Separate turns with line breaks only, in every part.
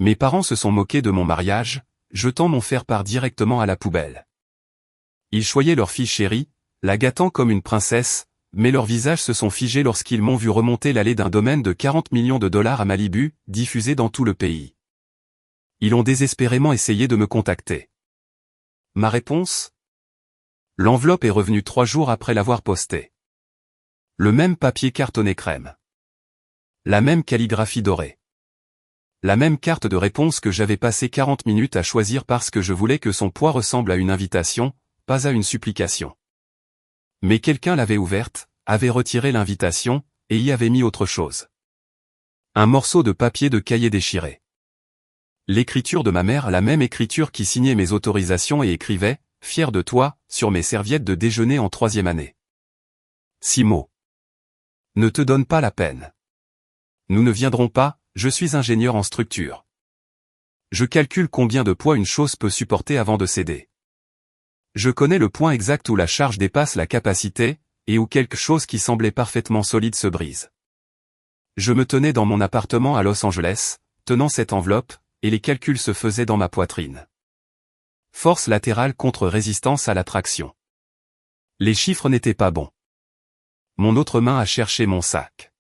Mes parents se sont moqués de mon mariage, jetant mon faire-part directement à la poubelle. Ils choyaient leur fille chérie, la gâtant comme une princesse, mais leurs visages se sont figés lorsqu'ils m'ont vu remonter l'allée d'un domaine de 40 millions de dollars à Malibu, diffusé dans tout le pays. Ils ont désespérément essayé de me contacter. Ma réponse ? L'enveloppe est revenue 3 jours après l'avoir postée. Le même papier cartonné crème. La même calligraphie dorée. La même carte de réponse que j'avais passé 40 minutes à choisir parce que je voulais que son poids ressemble à une invitation, pas à une supplication. Mais quelqu'un l'avait ouverte, avait retiré l'invitation, et y avait mis autre chose. Un morceau de papier de cahier déchiré. L'écriture de ma mère, la même écriture qui signait mes autorisations et écrivait « Fier de toi » sur mes serviettes de déjeuner en 3e année. 6 mots. Ne te donne pas la peine. Nous ne viendrons pas, je suis ingénieur en structure. Je calcule combien de poids une chose peut supporter avant de céder. Je connais le point exact où la charge dépasse la capacité, et où quelque chose qui semblait parfaitement solide se brise. Je me tenais dans mon appartement à Los Angeles, tenant cette enveloppe, et les calculs se faisaient dans ma poitrine. Force latérale contre résistance à la traction. Les chiffres n'étaient pas bons. Mon autre main a cherché mon sac.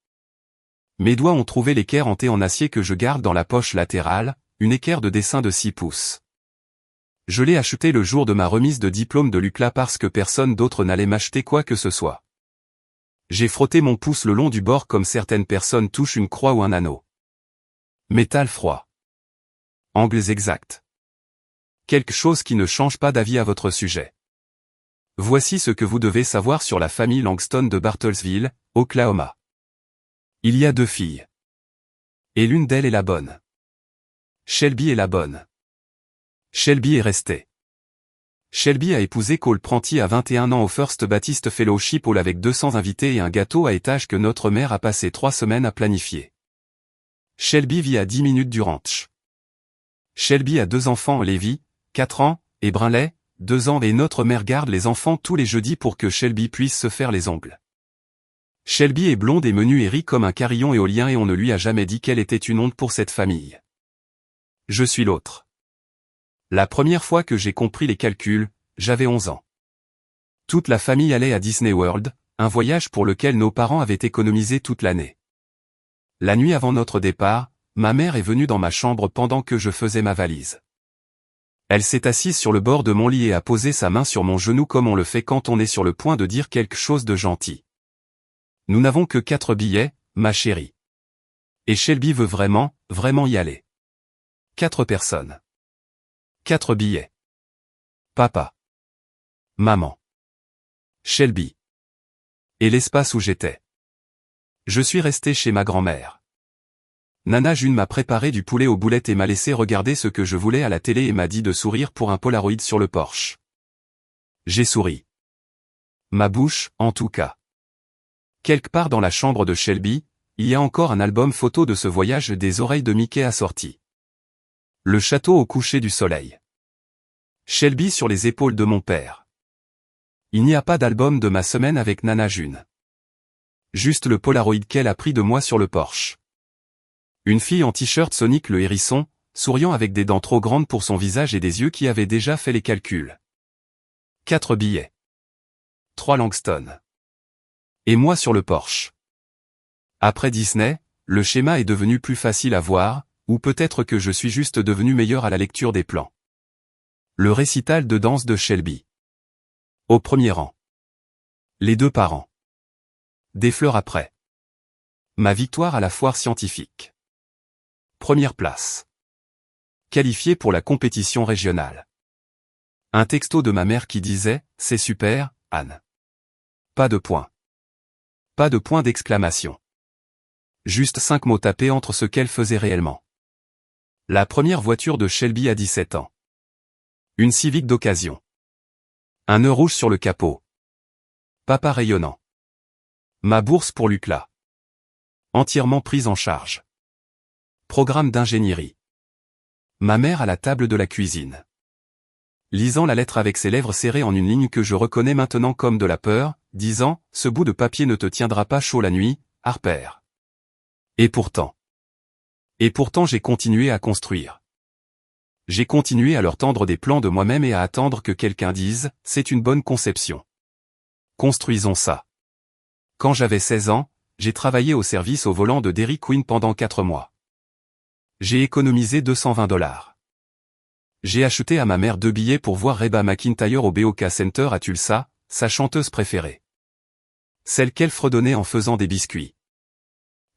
Mes doigts ont trouvé l'équerre en T en acier que je garde dans la poche latérale, une équerre de dessin de 6 pouces. Je l'ai acheté le jour de ma remise de diplôme de l'UCLA parce que personne d'autre n'allait m'acheter quoi que ce soit. J'ai frotté mon pouce le long du bord comme certaines personnes touchent une croix ou un anneau. Métal froid. Angles exacts. Quelque chose qui ne change pas d'avis à votre sujet. Voici ce que vous devez savoir sur la famille Langston de Bartlesville, Oklahoma. Il y a 2 filles. Et l'une d'elles est la bonne. Shelby est la bonne. Shelby est restée. Shelby a épousé Cole Pranti à 21 ans au First Baptist Fellowship Hall avec 200 invités et un gâteau à étage que notre mère a passé 3 semaines à planifier. Shelby vit à 10 minutes du ranch. Shelby a 2 enfants, Levi, 4 ans, et Brinley, 2 ans et notre mère garde les enfants tous les jeudis pour que Shelby puisse se faire les ongles. Shelby est blonde et menue et rit comme un carillon éolien et on ne lui a jamais dit qu'elle était une honte pour cette famille. Je suis l'autre. La première fois que j'ai compris les calculs, j'avais 11 ans. Toute la famille allait à Disney World, un voyage pour lequel nos parents avaient économisé toute l'année. La nuit avant notre départ, ma mère est venue dans ma chambre pendant que je faisais ma valise. Elle s'est assise sur le bord de mon lit et a posé sa main sur mon genou comme on le fait quand on est sur le point de dire quelque chose de gentil. Nous n'avons que 4 billets, ma chérie. Et Shelby veut vraiment, vraiment y aller. 4 personnes. 4 billets. Papa. Maman. Shelby. Et l'espace où j'étais. Je suis resté chez ma grand-mère. Nana June m'a préparé du poulet aux boulettes et m'a laissé regarder ce que je voulais à la télé et m'a dit de sourire pour un Polaroid sur le porche. J'ai souri. Ma bouche, en tout cas. Quelque part dans la chambre de Shelby, il y a encore un album photo de ce voyage des oreilles de Mickey assorties. Le château au coucher du soleil. Shelby sur les épaules de mon père. Il n'y a pas d'album de ma semaine avec Nana June. Juste le Polaroid qu'elle a pris de moi sur le porche. Une fille en t-shirt Sonic le hérisson, souriant avec des dents trop grandes pour son visage et des yeux qui avaient déjà fait les calculs. 4 billets. 3 Langston. Et moi sur le porche. Après Disney, le schéma est devenu plus facile à voir, ou peut-être que je suis juste devenu meilleur à la lecture des plans. Le récital de danse de Shelby. Au premier rang. Les 2 parents. Des fleurs après. Ma victoire à la foire scientifique. Première place. Qualifié pour la compétition régionale. Un texto de ma mère qui disait « C'est super, Anne ». Pas de point. Pas de point d'exclamation. Juste 5 mots tapés entre ce qu'elle faisait réellement. La première voiture de Shelby à 17 ans. Une Civic d'occasion. Un nœud rouge sur le capot. Papa rayonnant. Ma bourse pour l'UCLA. Entièrement prise en charge. Programme d'ingénierie. Ma mère à la table de la cuisine. Lisant la lettre avec ses lèvres serrées en une ligne que je reconnais maintenant comme de la peur, disant « Ce bout de papier ne te tiendra pas chaud la nuit, Harper ». Et pourtant. Et pourtant j'ai continué à construire. J'ai continué à leur tendre des plans de moi-même et à attendre que quelqu'un dise « c'est une bonne conception. Construisons ça ». Quand j'avais 16 ans, j'ai travaillé au service au volant de Dairy Queen pendant 4 mois. J'ai économisé $220. J'ai acheté à ma mère 2 billets pour voir Reba McEntire au BOK Center à Tulsa, sa chanteuse préférée. Celle qu'elle fredonnait en faisant des biscuits.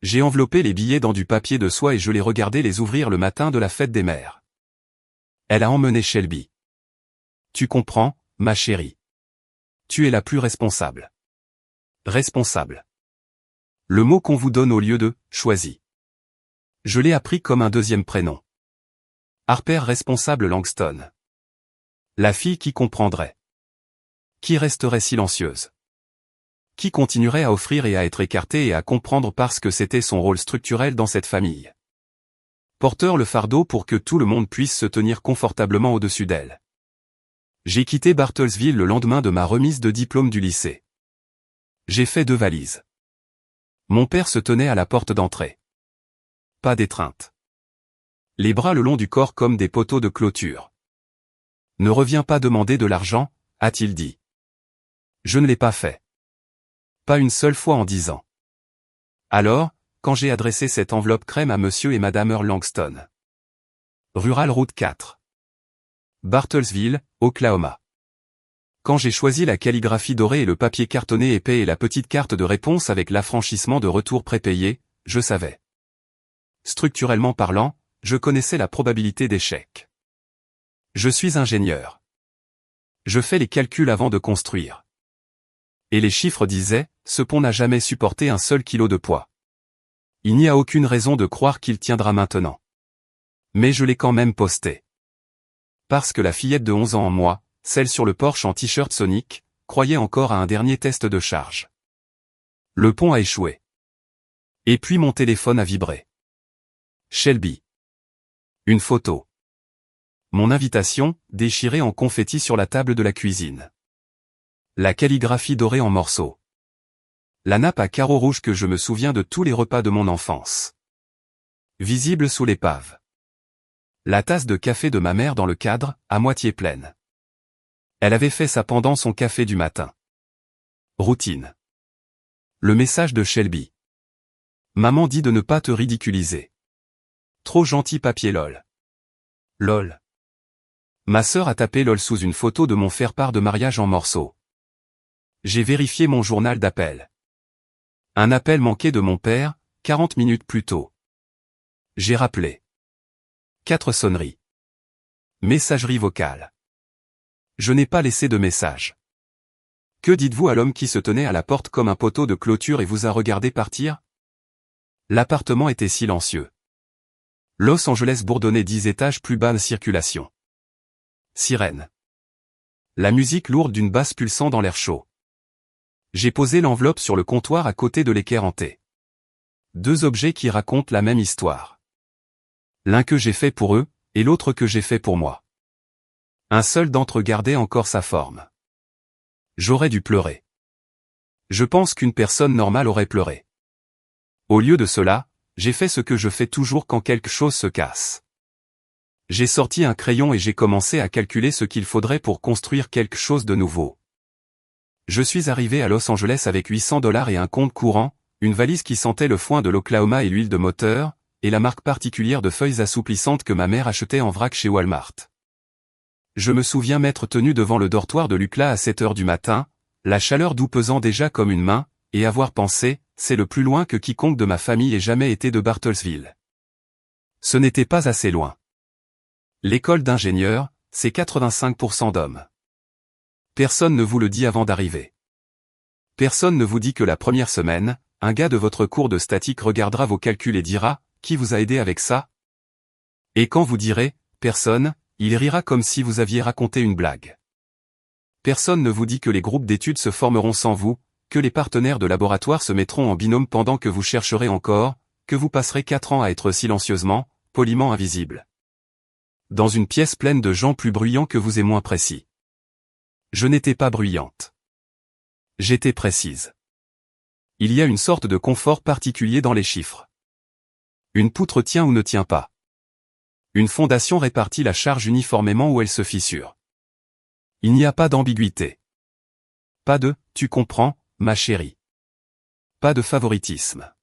J'ai enveloppé les billets dans du papier de soie et je les regardais les ouvrir le matin de la fête des mères. Elle a emmené Shelby. Tu comprends, ma chérie. Tu es la plus responsable. Responsable. Le mot qu'on vous donne au lieu de « choisi ». Je l'ai appris comme un deuxième prénom. Harper responsable Langston. La fille qui comprendrait. Qui resterait silencieuse. Qui continuerait à offrir et à être écartée et à comprendre parce que c'était son rôle structurel dans cette famille. Porteur le fardeau pour que tout le monde puisse se tenir confortablement au-dessus d'elle. J'ai quitté Bartlesville le lendemain de ma remise de diplôme du lycée. J'ai fait 2 valises. Mon père se tenait à la porte d'entrée. Pas d'étreinte. Les bras le long du corps comme des poteaux de clôture. Ne reviens pas demander de l'argent, a-t-il dit. Je ne l'ai pas fait. Pas une seule fois en 10 ans. Alors, quand j'ai adressé cette enveloppe crème à monsieur et madame Earl Langston. Rural Route 4. Bartlesville, Oklahoma. Quand j'ai choisi la calligraphie dorée et le papier cartonné épais et la petite carte de réponse avec l'affranchissement de retour prépayé, je savais. Structurellement parlant, je connaissais la probabilité d'échec. Je suis ingénieur. Je fais les calculs avant de construire. Et les chiffres disaient, ce pont n'a jamais supporté un seul kilo de poids. Il n'y a aucune raison de croire qu'il tiendra maintenant. Mais je l'ai quand même posté. Parce que la fillette de 11 ans en moi, celle sur le porche en t-shirt Sonic, croyait encore à un dernier test de charge. Le pont a échoué. Et puis mon téléphone a vibré. Shelby. Une photo. Mon invitation, déchirée en confetti sur la table de la cuisine. La calligraphie dorée en morceaux. La nappe à carreaux rouges que je me souviens de tous les repas de mon enfance. Visible sous l'épave. La tasse de café de ma mère dans le cadre, à moitié pleine. Elle avait fait ça pendant son café du matin. Routine. Le message de Shelby. Maman dit de ne pas te ridiculiser. Trop gentil papier lol. Lol. Ma sœur a tapé lol sous une photo de mon faire-part de mariage en morceaux. J'ai vérifié mon journal d'appel. Un appel manqué de mon père, 40 minutes plus tôt. J'ai rappelé. 4 sonneries. Messagerie vocale. Je n'ai pas laissé de message. Que dites-vous à l'homme qui se tenait à la porte comme un poteau de clôture et vous a regardé partir? L'appartement était silencieux. Los Angeles bourdonnait 10 étages plus bas de circulation. Sirène. La musique lourde d'une basse pulsant dans l'air chaud. J'ai posé l'enveloppe sur le comptoir à côté de l'équerre hanté. 2 objets qui racontent la même histoire. L'un que j'ai fait pour eux, et l'autre que j'ai fait pour moi. Un seul d'entre eux gardait encore sa forme. J'aurais dû pleurer. Je pense qu'une personne normale aurait pleuré. Au lieu de cela, j'ai fait ce que je fais toujours quand quelque chose se casse. J'ai sorti un crayon et j'ai commencé à calculer ce qu'il faudrait pour construire quelque chose de nouveau. Je suis arrivé à Los Angeles avec $800 et un compte courant, une valise qui sentait le foin de l'Oklahoma et l'huile de moteur, et la marque particulière de feuilles assouplissantes que ma mère achetait en vrac chez Walmart. Je me souviens m'être tenu devant le dortoir de Lucla à 7 heures du matin, la chaleur d'eau pesant déjà comme une main, et avoir pensé, c'est le plus loin que quiconque de ma famille ait jamais été de Bartlesville. Ce n'était pas assez loin. L'école d'ingénieur, c'est 85% d'hommes. Personne ne vous le dit avant d'arriver. Personne ne vous dit que la première semaine, un gars de votre cours de statique regardera vos calculs et dira, qui vous a aidé avec ça? Et quand vous direz, personne, il rira comme si vous aviez raconté une blague. Personne ne vous dit que les groupes d'études se formeront sans vous, que les partenaires de laboratoire se mettront en binôme pendant que vous chercherez encore, que vous passerez 4 ans à être silencieusement, poliment invisible. Dans une pièce pleine de gens plus bruyants que vous et moins précis. Je n'étais pas bruyante. J'étais précise. Il y a une sorte de confort particulier dans les chiffres. Une poutre tient ou ne tient pas. Une fondation répartit la charge uniformément ou elle se fissure. Il n'y a pas d'ambiguïté. Pas de « tu comprends, ma chérie ». Pas de favoritisme.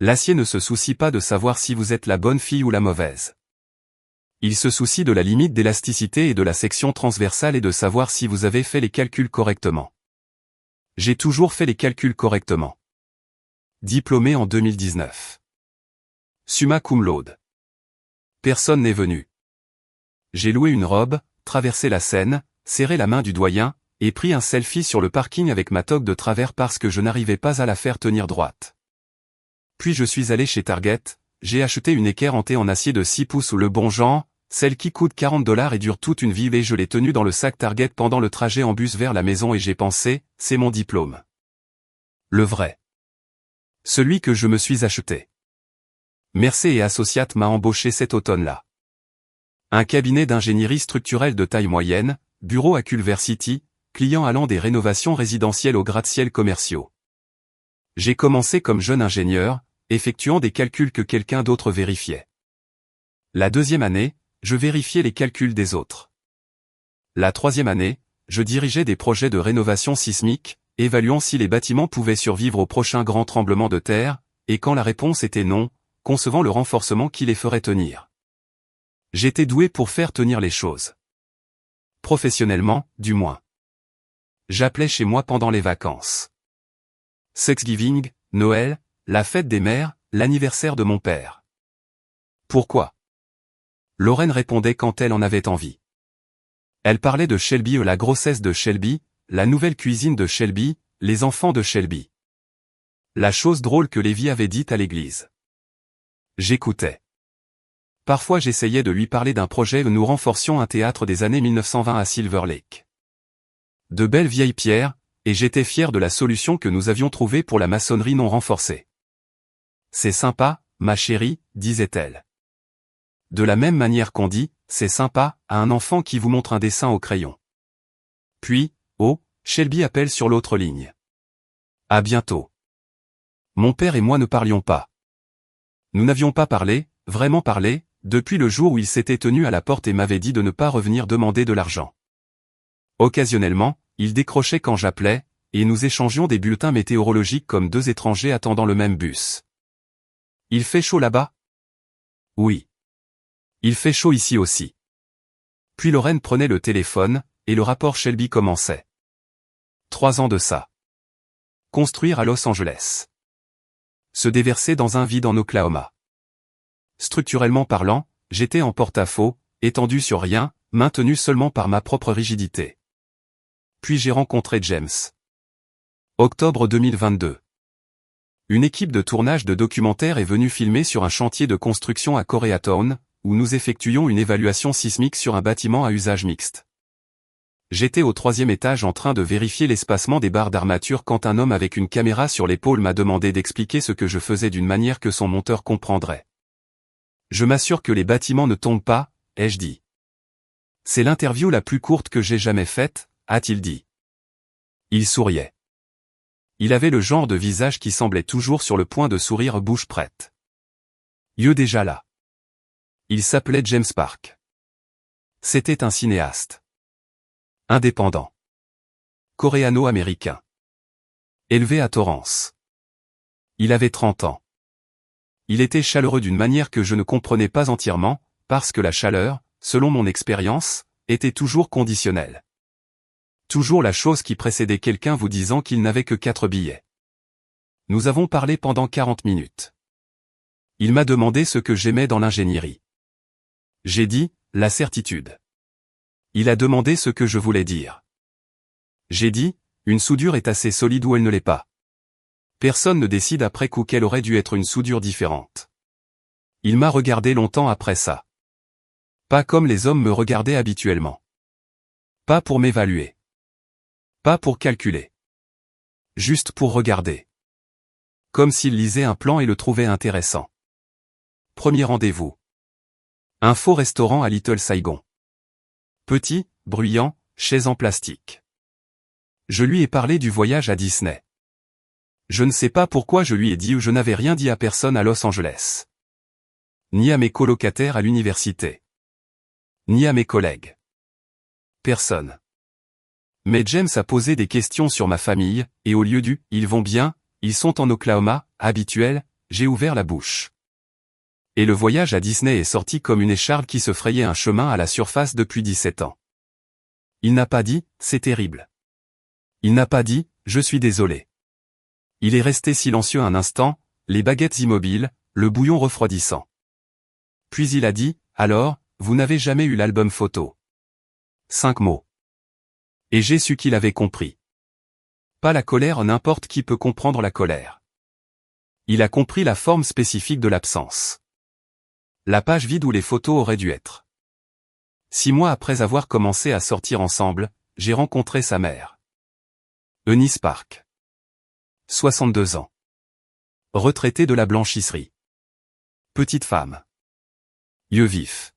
L'acier ne se soucie pas de savoir si vous êtes la bonne fille ou la mauvaise. Il se soucie de la limite d'élasticité et de la section transversale et de savoir si vous avez fait les calculs correctement. J'ai toujours fait les calculs correctement. Diplômé en 2019. Summa cum laude. Personne n'est venu. J'ai loué une robe, traversé la Seine, serré la main du doyen, et pris un selfie sur le parking avec ma toque de travers parce que je n'arrivais pas à la faire tenir droite. Puis je suis allé chez Target, j'ai acheté une équerre en T en acier de 6 pouces ou le bon genre, celle qui coûte $40 et dure toute une vie et je l'ai tenue dans le sac Target pendant le trajet en bus vers la maison et j'ai pensé, c'est mon diplôme. Le vrai. Celui que je me suis acheté. Mercer et Associates m'a embauché cet automne-là. Un cabinet d'ingénierie structurelle de taille moyenne, bureau à Culver City, client allant des rénovations résidentielles aux gratte-ciel commerciaux. J'ai commencé comme jeune ingénieur, effectuant des calculs que quelqu'un d'autre vérifiait. La deuxième année, je vérifiais les calculs des autres. La troisième année, je dirigeais des projets de rénovation sismique, évaluant si les bâtiments pouvaient survivre au prochain grand tremblement de terre, et quand la réponse était non, concevant le renforcement qui les ferait tenir. J'étais doué pour faire tenir les choses. Professionnellement, du moins. J'appelais chez moi pendant les vacances. Thanksgiving, Noël, la fête des mères, l'anniversaire de mon père. Pourquoi? Lorraine répondait quand elle en avait envie. Elle parlait de Shelby la grossesse de Shelby, la nouvelle cuisine de Shelby, les enfants de Shelby. La chose drôle que Lévi avait dite à l'église. J'écoutais. Parfois j'essayais de lui parler d'un projet où nous renforcions un théâtre des années 1920 à Silver Lake. De belles vieilles pierres, et j'étais fier de la solution que nous avions trouvée pour la maçonnerie non renforcée. C'est sympa, ma chérie, disait-elle. De la même manière qu'on dit, c'est sympa, à un enfant qui vous montre un dessin au crayon. Puis, oh, Shelby appelle sur l'autre ligne. À bientôt. Mon père et moi ne parlions pas. Nous n'avions pas parlé, vraiment parlé, depuis le jour où il s'était tenu à la porte et m'avait dit de ne pas revenir demander de l'argent. Occasionnellement, il décrochait quand j'appelais, et nous échangions des bulletins météorologiques comme deux étrangers attendant le même bus. Il fait chaud là-bas? Oui. Il fait chaud ici aussi. Puis Lorraine prenait le téléphone, et le rapport Shelby commençait. 3 ans de ça. Construire à Los Angeles. Se déverser dans un vide en Oklahoma. Structurellement parlant, j'étais en porte-à-faux, étendu sur rien, maintenu seulement par ma propre rigidité. Puis j'ai rencontré James. Octobre 2022. Une équipe de tournage de documentaire est venue filmer sur un chantier de construction à Koreatown, où nous effectuions une évaluation sismique sur un bâtiment à usage mixte. J'étais au 3e étage en train de vérifier l'espacement des barres d'armature quand un homme avec une caméra sur l'épaule m'a demandé d'expliquer ce que je faisais d'une manière que son monteur comprendrait. Je m'assure que les bâtiments ne tombent pas, ai-je dit. C'est l'interview la plus courte que j'ai jamais faite, a-t-il dit. Il souriait. Il avait le genre de visage qui semblait toujours sur le point de sourire bouche prête. Yeux déjà là. Il s'appelait James Park. C'était un cinéaste. Indépendant. Coréano-américain. Élevé à Torrance. Il avait 30 ans. Il était chaleureux d'une manière que je ne comprenais pas entièrement, parce que la chaleur, selon mon expérience, était toujours conditionnelle. Toujours la chose qui précédait quelqu'un vous disant qu'il n'avait que 4 billets. Nous avons parlé pendant 40 minutes. Il m'a demandé ce que j'aimais dans l'ingénierie. J'ai dit, la certitude. Il a demandé ce que je voulais dire. J'ai dit, une soudure est assez solide ou elle ne l'est pas. Personne ne décide après coup qu'elle aurait dû être une soudure différente. Il m'a regardé longtemps après ça. Pas comme les hommes me regardaient habituellement. Pas pour m'évaluer. Pas pour calculer. Juste pour regarder. Comme s'il lisait un plan et le trouvait intéressant. Premier rendez-vous. Un faux restaurant à Little Saigon. Petit, bruyant, chaise en plastique. Je lui ai parlé du voyage à Disney. Je ne sais pas pourquoi je lui ai dit ou je n'avais rien dit à personne à Los Angeles. Ni à mes colocataires à l'université. Ni à mes collègues. Personne. Mais James a posé des questions sur ma famille, et au lieu du « ils vont bien, ils sont en Oklahoma » habituel, j'ai ouvert la bouche. Et le voyage à Disney est sorti comme une écharpe qui se frayait un chemin à la surface depuis 17 ans. Il n'a pas dit « c'est terrible ». Il n'a pas dit « je suis désolé ». Il est resté silencieux un instant, les baguettes immobiles, le bouillon refroidissant. Puis il a dit « alors, vous n'avez jamais eu l'album photo ». 5 mots. Et j'ai su qu'il avait compris. Pas la colère, n'importe qui peut comprendre la colère. Il a compris la forme spécifique de l'absence. La page vide où les photos auraient dû être. 6 mois après avoir commencé à sortir ensemble, j'ai rencontré sa mère. Eunice Park. 62 ans. Retraitée de la blanchisserie. Petite femme. Yeux vifs.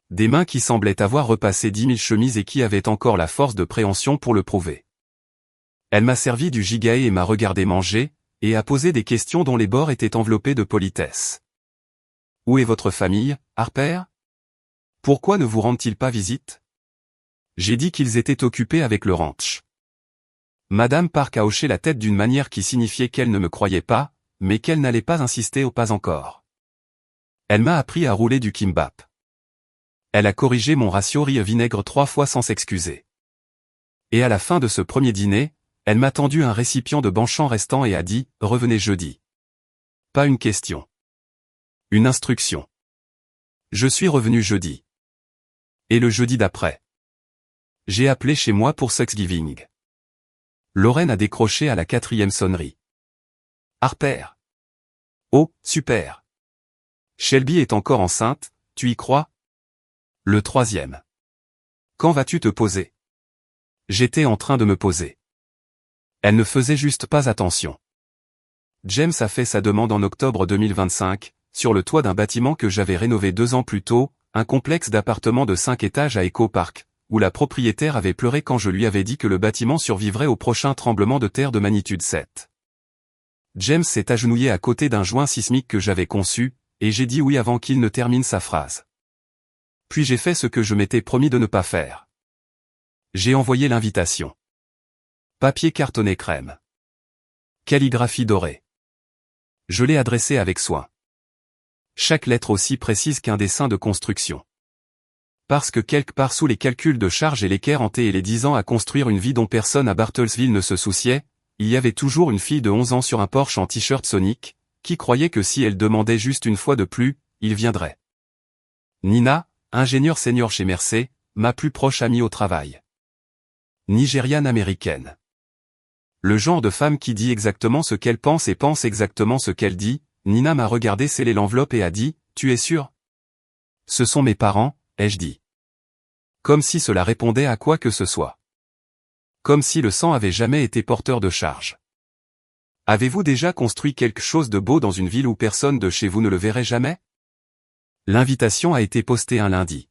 Des mains qui semblaient avoir repassé 10 000 chemises et qui avaient encore la force de préhension pour le prouver. Elle m'a servi du gigae et m'a regardé manger, et a posé des questions dont les bords étaient enveloppés de politesse. Où est votre famille, Harper? Pourquoi ne vous rendent-ils pas visite? J'ai dit qu'ils étaient occupés avec le ranch. Madame Park a hoché la tête d'une manière qui signifiait qu'elle ne me croyait pas, mais qu'elle n'allait pas insister au pas encore. Elle m'a appris à rouler du kimbap. Elle a corrigé mon ratio riz-vinaigre 3 fois sans s'excuser. Et à la fin de ce premier dîner, elle m'a tendu un récipient de banchan restant et a dit « revenez jeudi ». Pas une question. Une instruction. Je suis revenu jeudi. Et le jeudi d'après. J'ai appelé chez moi pour Thanksgiving. Lorraine a décroché à la 4e sonnerie. Harper. Oh, super. Shelby est encore enceinte, tu y crois? Le 3e. Quand vas-tu te poser? J'étais en train de me poser. Elle ne faisait juste pas attention. James a fait sa demande en octobre 2025, sur le toit d'un bâtiment que j'avais rénové 2 ans plus tôt, un complexe d'appartements de 5 étages à Echo Park, où la propriétaire avait pleuré quand je lui avais dit que le bâtiment survivrait au prochain tremblement de terre de magnitude 7. James s'est agenouillé à côté d'un joint sismique que j'avais conçu, et j'ai dit oui avant qu'il ne termine sa phrase. Puis j'ai fait ce que je m'étais promis de ne pas faire. J'ai envoyé l'invitation. Papier cartonné crème. Calligraphie dorée. Je l'ai adressé avec soin. Chaque lettre aussi précise qu'un dessin de construction. Parce que quelque part sous les calculs de charges et l'équerre hanté et les 10 ans à construire une vie dont personne à Bartlesville ne se souciait, il y avait toujours une fille de 11 ans sur un Porsche en t-shirt Sonic, qui croyait que si elle demandait juste une fois de plus, il viendrait. Nina, ingénieure senior chez Mercer, ma plus proche amie au travail. Nigériane américaine. Le genre de femme qui dit exactement ce qu'elle pense et pense exactement ce qu'elle dit. Nina m'a regardé sceller l'enveloppe et a dit « Tu es sûr ?» Ce sont mes parents, ai-je dit. Comme si cela répondait à quoi que ce soit. Comme si le sang avait jamais été porteur de charge. Avez-vous déjà construit quelque chose de beau dans une ville où personne de chez vous ne le verrait jamais? L'invitation a été postée un lundi.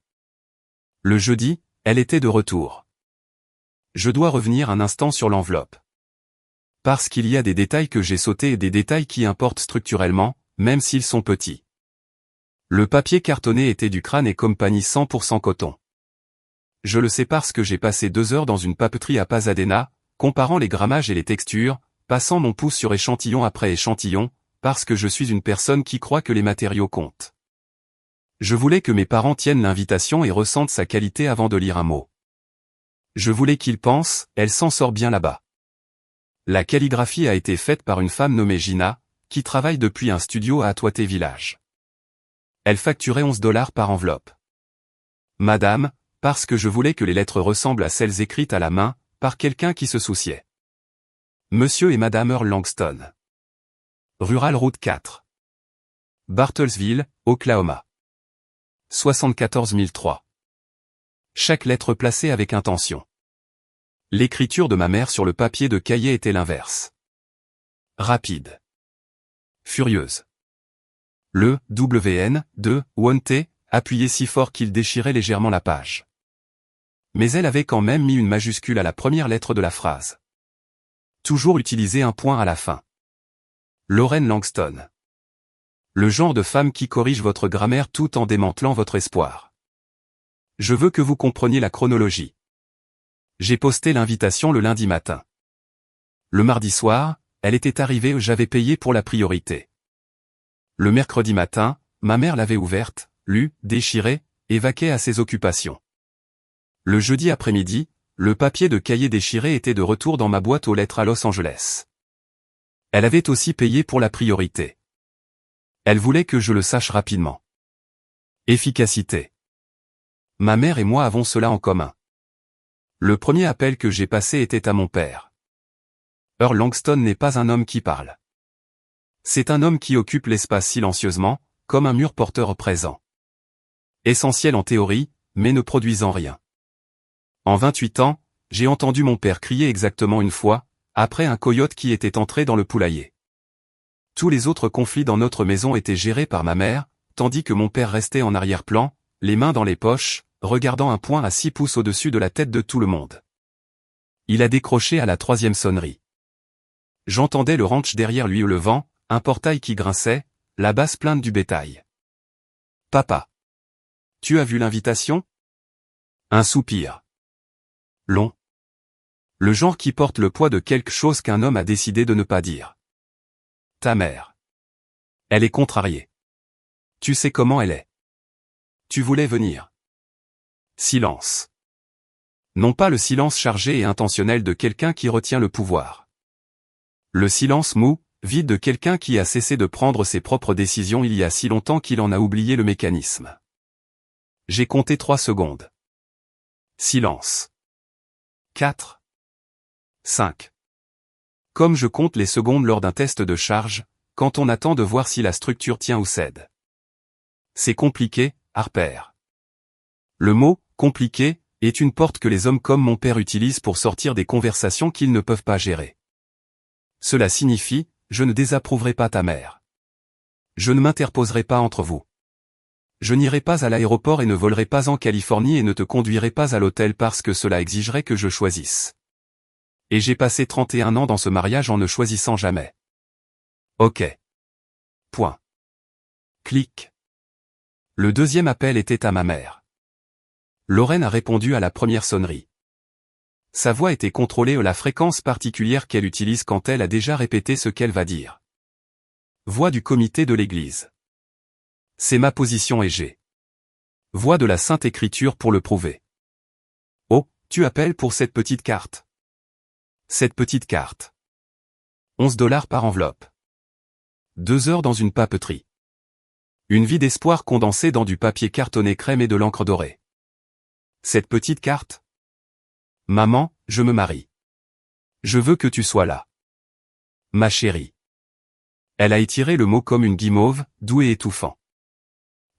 Le jeudi, elle était de retour. Je dois revenir un instant sur l'enveloppe. Parce qu'il y a des détails que j'ai sautés et des détails qui importent structurellement, même s'ils sont petits. Le papier cartonné était du Crane et compagnie 100% coton. Je le sais parce que j'ai passé 2 heures dans une papeterie à Pasadena, comparant les grammages et les textures, passant mon pouce sur échantillon après échantillon, parce que je suis une personne qui croit que les matériaux comptent. Je voulais que mes parents tiennent l'invitation et ressentent sa qualité avant de lire un mot. Je voulais qu'ils pensent, elle s'en sort bien là-bas. La calligraphie a été faite par une femme nommée Gina, qui travaille depuis un studio à Atwater Village. Elle facturait $11 par enveloppe. Madame, parce que je voulais que les lettres ressemblent à celles écrites à la main, par quelqu'un qui se souciait. Monsieur et Madame Earl Langston. Rural Route 4. Bartlesville, Oklahoma. 74 003. Chaque lettre placée avec intention. L'écriture de ma mère sur le papier de cahier était l'inverse. Rapide. Furieuse. Le WN de Wonte appuyait si fort qu'il déchirait légèrement la page. Mais elle avait quand même mis une majuscule à la première lettre de la phrase. Toujours utiliser un point à la fin. Lorraine Langston. Le genre de femme qui corrige votre grammaire tout en démantelant votre espoir. Je veux que vous compreniez la chronologie. J'ai posté l'invitation le lundi matin. Le mardi soir, elle était arrivée, j'avais payé pour la priorité. Le mercredi matin, ma mère l'avait ouverte, lue, déchirée, et vaquait à ses occupations. Le jeudi après-midi, le papier de cahier déchiré était de retour dans ma boîte aux lettres à Los Angeles. Elle avait aussi payé pour la priorité. Elle voulait que je le sache rapidement. Efficacité. Ma mère et moi avons cela en commun. Le premier appel que j'ai passé était à mon père. Earl Langston n'est pas un homme qui parle. C'est un homme qui occupe l'espace silencieusement, comme un mur porteur présent. Essentiel en théorie, mais ne produisant rien. En 28 ans, j'ai entendu mon père crier exactement une fois, après un coyote qui était entré dans le poulailler. Tous les autres conflits dans notre maison étaient gérés par ma mère, tandis que mon père restait en arrière-plan, les mains dans les poches, regardant un point à 6 pouces au-dessus de la tête de tout le monde. Il a décroché à la 3e sonnerie. J'entendais le ranch derrière lui, le vent, un portail qui grinçait, la basse plainte du bétail. « Papa. Tu as vu l'invitation ?» Un soupir. Long. Le genre qui porte le poids de quelque chose qu'un homme a décidé de ne pas dire. Ta mère. Elle est contrariée. Tu sais comment elle est. Tu voulais venir. Silence. Non pas le silence chargé et intentionnel de quelqu'un qui retient le pouvoir. Le silence mou, vide de quelqu'un qui a cessé de prendre ses propres décisions il y a si longtemps qu'il en a oublié le mécanisme. J'ai compté 3 secondes. Silence. 4. 5. Comme je compte les secondes lors d'un test de charge, quand on attend de voir si la structure tient ou cède. C'est compliqué, Harper. Le mot « compliqué » est une porte que les hommes comme mon père utilisent pour sortir des conversations qu'ils ne peuvent pas gérer. Cela signifie « je ne désapprouverai pas ta mère. Je ne m'interposerai pas entre vous. Je n'irai pas à l'aéroport et ne volerai pas en Californie et ne te conduirai pas à l'hôtel parce que cela exigerait que je choisisse. Et j'ai passé 31 ans dans ce mariage en ne choisissant jamais. Ok. Point. Clic. Le deuxième appel était à ma mère. Lorraine a répondu à la première sonnerie. Sa voix était contrôlée à la fréquence particulière qu'elle utilise quand elle a déjà répété ce qu'elle va dire. Voix du comité de l'Église. C'est ma position et j'ai. Voix de la Sainte Écriture pour le prouver. Oh, tu appelles pour cette petite carte. Cette petite carte. 11 $ par enveloppe. 2 heures dans une papeterie. Une vie d'espoir condensée dans du papier cartonné crème et de l'encre dorée. Cette petite carte. Maman, je me marie. Je veux que tu sois là. Ma chérie. Elle a étiré le mot comme une guimauve, doux et étouffant.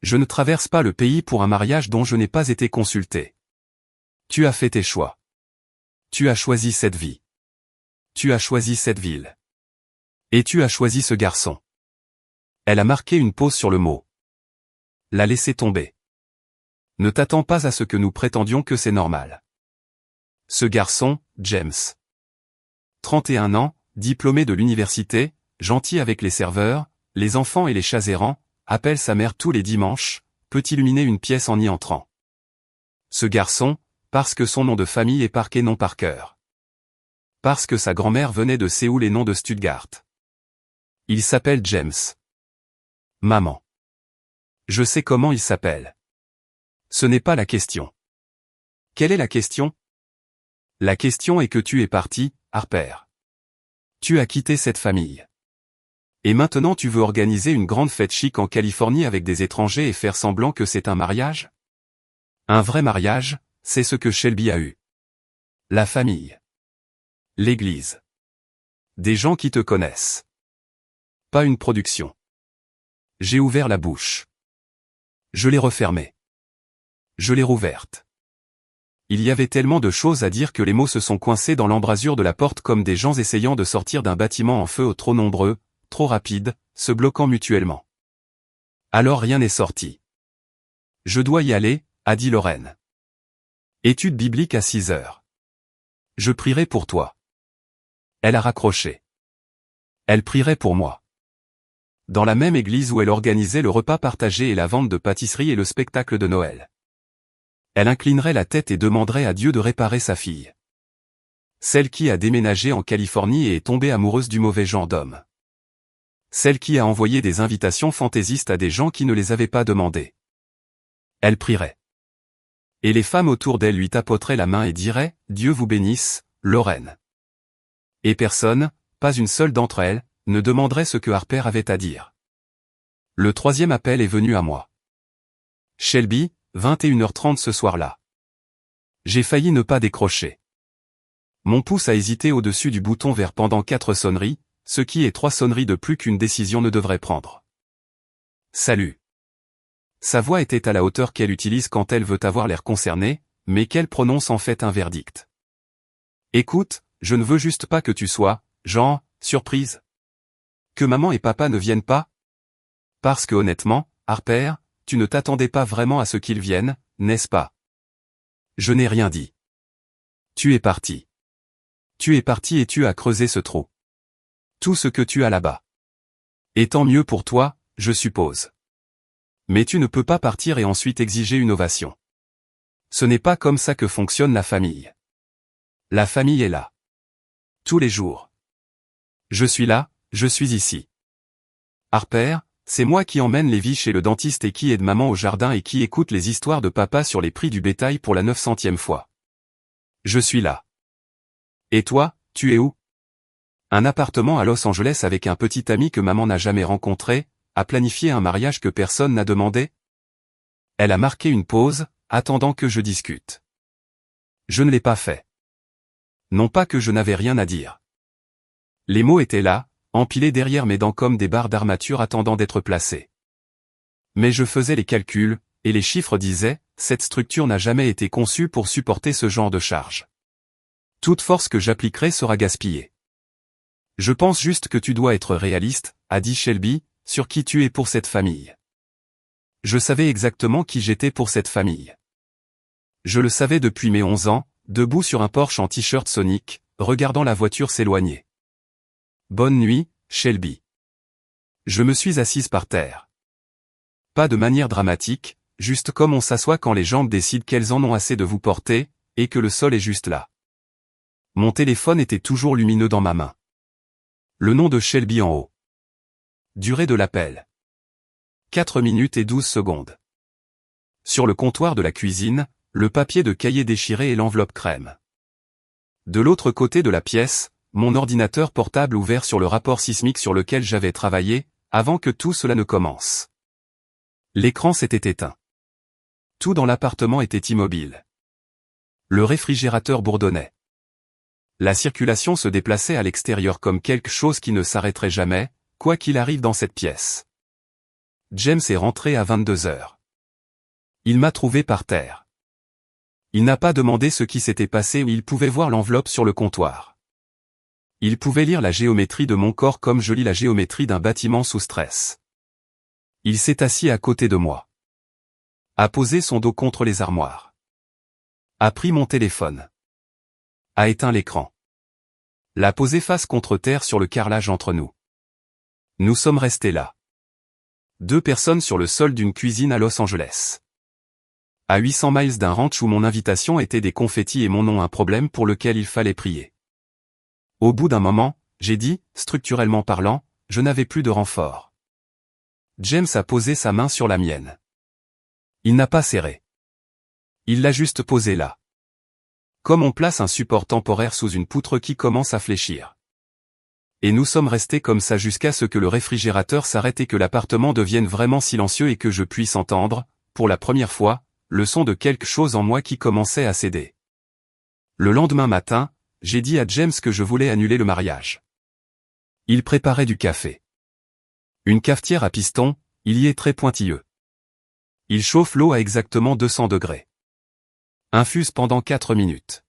Je ne traverse pas le pays pour un mariage dont je n'ai pas été consulté. Tu as fait tes choix. Tu as choisi cette vie. Tu as choisi cette ville. Et tu as choisi ce garçon. Elle a marqué une pause sur le mot. L'a laissé tomber. Ne t'attends pas à ce que nous prétendions que c'est normal. Ce garçon, James. 31 ans, diplômé de l'université, gentil avec les serveurs, les enfants et les chats errants, appelle sa mère tous les dimanches, peut illuminer une pièce en y entrant. Ce garçon, parce que son nom de famille est Parker non Parker. Parce que sa grand-mère venait de Séoul et non de Stuttgart. Il s'appelle James. Maman. Je sais comment il s'appelle. Ce n'est pas la question. Quelle est la question? La question est que tu es parti, Harper. Tu as quitté cette famille. Et maintenant tu veux organiser une grande fête chic en Californie avec des étrangers et faire semblant que c'est un mariage? Un vrai mariage, c'est ce que Shelby a eu. La famille. L'église. Des gens qui te connaissent. Pas une production. J'ai ouvert la bouche. Je l'ai refermée. Je l'ai rouverte. Il y avait tellement de choses à dire que les mots se sont coincés dans l'embrasure de la porte comme des gens essayant de sortir d'un bâtiment en feu trop nombreux, trop rapides, se bloquant mutuellement. Alors rien n'est sorti. Je dois y aller, a dit Lorraine. Étude biblique à 6 heures. Je prierai pour toi. Elle a raccroché. Elle prierait pour moi. dans la même église où elle organisait le repas partagé et la vente de pâtisseries et le spectacle de Noël. Elle inclinerait la tête et demanderait à Dieu de réparer sa fille. Celle qui a déménagé en Californie et est tombée amoureuse du mauvais genre d'homme. Celle qui a envoyé des invitations fantaisistes à des gens qui ne les avaient pas demandées. Elle prierait. Et les femmes autour d'elle lui tapoteraient la main et diraient « Dieu vous bénisse, Lorraine ». Et personne, pas une seule d'entre elles, ne demanderait ce que Harper avait à dire. Le troisième appel est venu à moi. Shelby, 21h30 ce soir-là. J'ai failli ne pas décrocher. Mon pouce a hésité au-dessus du bouton vert pendant 4 sonneries, ce qui est 3 sonneries de plus qu'une décision ne devrait prendre. Salut. Sa voix était à la hauteur qu'elle utilise quand elle veut avoir l'air concernée, mais qu'elle prononce en fait un verdict. Écoute, je ne veux juste pas que tu sois, genre, surprise. Que maman et papa ne viennent pas? Parce que honnêtement, Harper, tu ne t'attendais pas vraiment à ce qu'ils viennent, n'est-ce pas? Je n'ai rien dit. Tu es parti. Tu es parti et tu as creusé ce trou. Tout ce que tu as là-bas. Et tant mieux pour toi, je suppose. Mais tu ne peux pas partir et ensuite exiger une ovation. Ce n'est pas comme ça que fonctionne la famille. La famille est là. Tous les jours. Je suis là, je suis ici. Harper, c'est moi qui emmène Lévi chez le dentiste et qui aide maman au jardin et qui écoute les histoires de papa sur les prix du bétail pour la 900e fois. Je suis là. Et toi, tu es où? Un appartement à Los Angeles avec un petit ami que maman n'a jamais rencontré, a planifié un mariage que personne n'a demandé? Elle a marqué une pause, attendant que je discute. Je ne l'ai pas fait. Non pas que je n'avais rien à dire. Les mots étaient là, empilés derrière mes dents comme des barres d'armature attendant d'être placées. Mais je faisais les calculs, et les chiffres disaient, cette structure n'a jamais été conçue pour supporter ce genre de charge. Toute force que j'appliquerai sera gaspillée. Je pense juste que tu dois être réaliste, a dit Shelby, sur qui tu es pour cette famille. Je savais exactement qui j'étais pour cette famille. Je le savais depuis mes 11 ans, debout sur un Porsche en t-shirt Sonic, regardant la voiture s'éloigner. Bonne nuit, Shelby. Je me suis assise par terre. Pas de manière dramatique, juste comme on s'assoit quand les jambes décident qu'elles en ont assez de vous porter, et que le sol est juste là. Mon téléphone était toujours lumineux dans ma main. Le nom de Shelby en haut. Durée de l'appel. 4 minutes et 12 secondes. Sur le comptoir de la cuisine, le papier de cahier déchiré et l'enveloppe crème. De l'autre côté de la pièce, mon ordinateur portable ouvert sur le rapport sismique sur lequel j'avais travaillé, avant que tout cela ne commence. L'écran s'était éteint. Tout dans l'appartement était immobile. Le réfrigérateur bourdonnait. La circulation se déplaçait à l'extérieur comme quelque chose qui ne s'arrêterait jamais, quoi qu'il arrive dans cette pièce. James est rentré à 22h. Il m'a trouvé par terre. Il n'a pas demandé ce qui s'était passé ou il pouvait voir l'enveloppe sur le comptoir. Il pouvait lire la géométrie de mon corps comme je lis la géométrie d'un bâtiment sous stress. Il s'est assis à côté de moi. A posé son dos contre les armoires. A pris mon téléphone. A éteint l'écran. L'a posé face contre terre sur le carrelage entre nous. Nous sommes restés là. 2 personnes sur le sol d'une cuisine à Los Angeles. À 800 miles d'un ranch où mon invitation était des confettis et mon nom un problème pour lequel il fallait prier. Au bout d'un moment, j'ai dit, structurellement parlant, je n'avais plus de renfort. James a posé sa main sur la mienne. Il n'a pas serré. Il l'a juste posé là. Comme on place un support temporaire sous une poutre qui commence à fléchir. Et nous sommes restés comme ça jusqu'à ce que le réfrigérateur s'arrête et que l'appartement devienne vraiment silencieux et que je puisse entendre, pour la première fois, le son de quelque chose en moi qui commençait à céder. Le lendemain matin, j'ai dit à James que je voulais annuler le mariage. Il préparait du café. Une cafetière à piston, il y est très pointilleux. Il chauffe l'eau à exactement 200 degrés. Infuse pendant 4 minutes.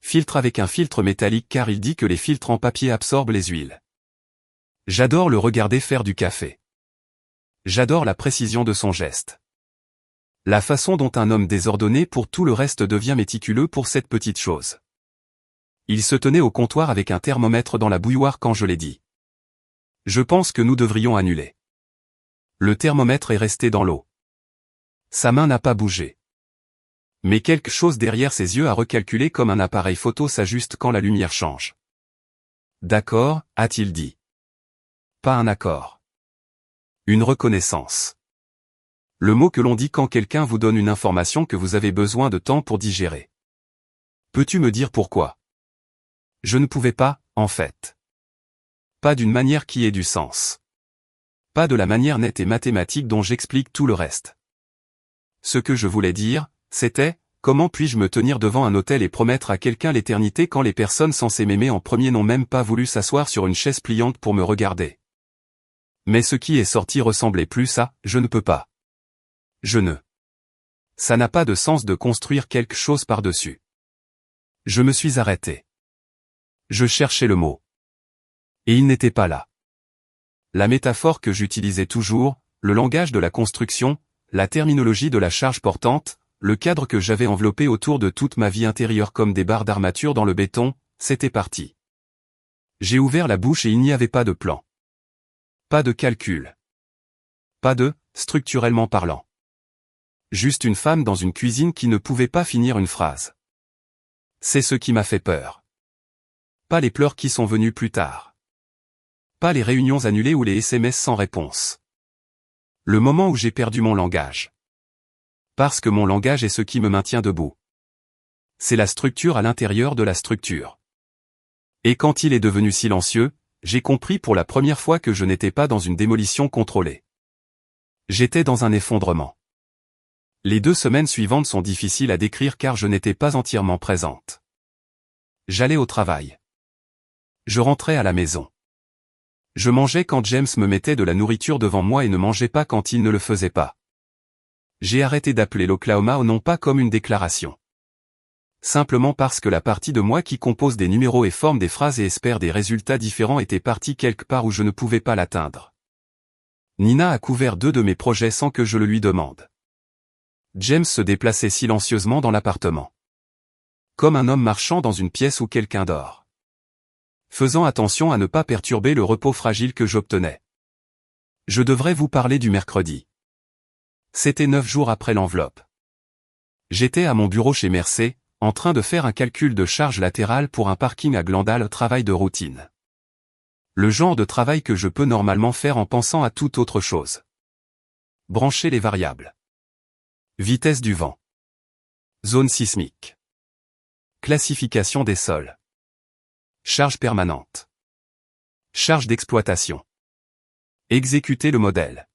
Filtre avec un filtre métallique car il dit que les filtres en papier absorbent les huiles. J'adore le regarder faire du café. J'adore la précision de son geste. La façon dont un homme désordonné pour tout le reste devient méticuleux pour cette petite chose. Il se tenait au comptoir avec un thermomètre dans la bouilloire quand je l'ai dit. Je pense que nous devrions annuler. Le thermomètre est resté dans l'eau. Sa main n'a pas bougé. Mais quelque chose derrière ses yeux a recalculé comme un appareil photo s'ajuste quand la lumière change. D'accord, a-t-il dit. Pas un accord. Une reconnaissance. Le mot que l'on dit quand quelqu'un vous donne une information que vous avez besoin de temps pour digérer. Peux-tu me dire pourquoi? Je ne pouvais pas, en fait. Pas d'une manière qui ait du sens. Pas de la manière nette et mathématique dont j'explique tout le reste. Ce que je voulais dire, c'était, comment puis-je me tenir devant un autel et promettre à quelqu'un l'éternité quand les personnes censées m'aimer en premier n'ont même pas voulu s'asseoir sur une chaise pliante pour me regarder. Mais ce qui est sorti ressemblait plus à « je ne peux pas ». Je ne. Ça n'a pas de sens de construire quelque chose par-dessus. Je me suis arrêté. Je cherchais le mot. Et il n'était pas là. La métaphore que j'utilisais toujours, le langage de la construction, la terminologie de la charge portante, le cadre que j'avais enveloppé autour de toute ma vie intérieure comme des barres d'armature dans le béton, c'était parti. J'ai ouvert la bouche et il n'y avait pas de plan. Pas de calcul. Pas de, structurellement parlant. Juste une femme dans une cuisine qui ne pouvait pas finir une phrase. C'est ce qui m'a fait peur. Pas les pleurs qui sont venus plus tard. Pas les réunions annulées ou les SMS sans réponse. Le moment où j'ai perdu mon langage. Parce que mon langage est ce qui me maintient debout. C'est la structure à l'intérieur de la structure. Et quand il est devenu silencieux, j'ai compris pour la première fois que je n'étais pas dans une démolition contrôlée. J'étais dans un effondrement. Les 2 semaines suivantes sont difficiles à décrire car je n'étais pas entièrement présente. J'allais au travail. Je rentrais à la maison. Je mangeais quand James me mettait de la nourriture devant moi et ne mangeais pas quand il ne le faisait pas. J'ai arrêté d'appeler l'Oklahoma non pas comme une déclaration. Simplement parce que la partie de moi qui compose des numéros et forme des phrases et espère des résultats différents était partie quelque part où je ne pouvais pas l'atteindre. Nina a couvert 2 de mes projets sans que je le lui demande. James se déplaçait silencieusement dans l'appartement. Comme un homme marchant dans une pièce où quelqu'un dort. Faisant attention à ne pas perturber le repos fragile que j'obtenais. Je devrais vous parler du mercredi. C'était 9 jours après l'enveloppe. J'étais à mon bureau chez Mercé, en train de faire un calcul de charge latérale pour un parking à Glendale, travail de routine. Le genre de travail que je peux normalement faire en pensant à toute autre chose. Brancher les variables. Vitesse du vent. Zone sismique. Classification des sols. Charge permanente. Charge d'exploitation. Exécuter le modèle.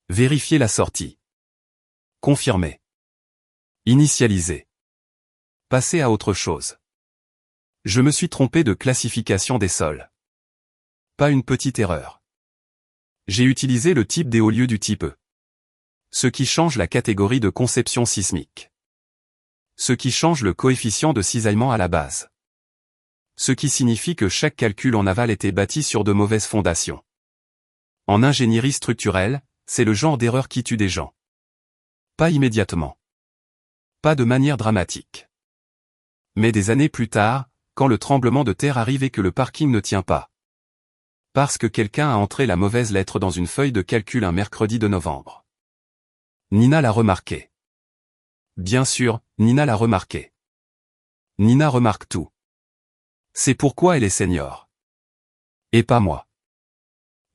Vérifier la sortie. Confirmer. Initialiser. Passer à autre chose. Je me suis trompé de classification des sols. Pas une petite erreur. J'ai utilisé le type D au lieu du type E. Ce qui change la catégorie de conception sismique. Ce qui change le coefficient de cisaillement à la base. Ce qui signifie que chaque calcul en aval était bâti sur de mauvaises fondations. En ingénierie structurelle, c'est le genre d'erreur qui tue des gens. Pas immédiatement. Pas de manière dramatique. Mais des années plus tard, quand le tremblement de terre arrive et que le parking ne tient pas. Parce que quelqu'un a entré la mauvaise lettre dans une feuille de calcul un mercredi de novembre. Nina l'a remarqué. Bien sûr, Nina l'a remarqué. Nina remarque tout. C'est pourquoi elle est senior. Et pas moi.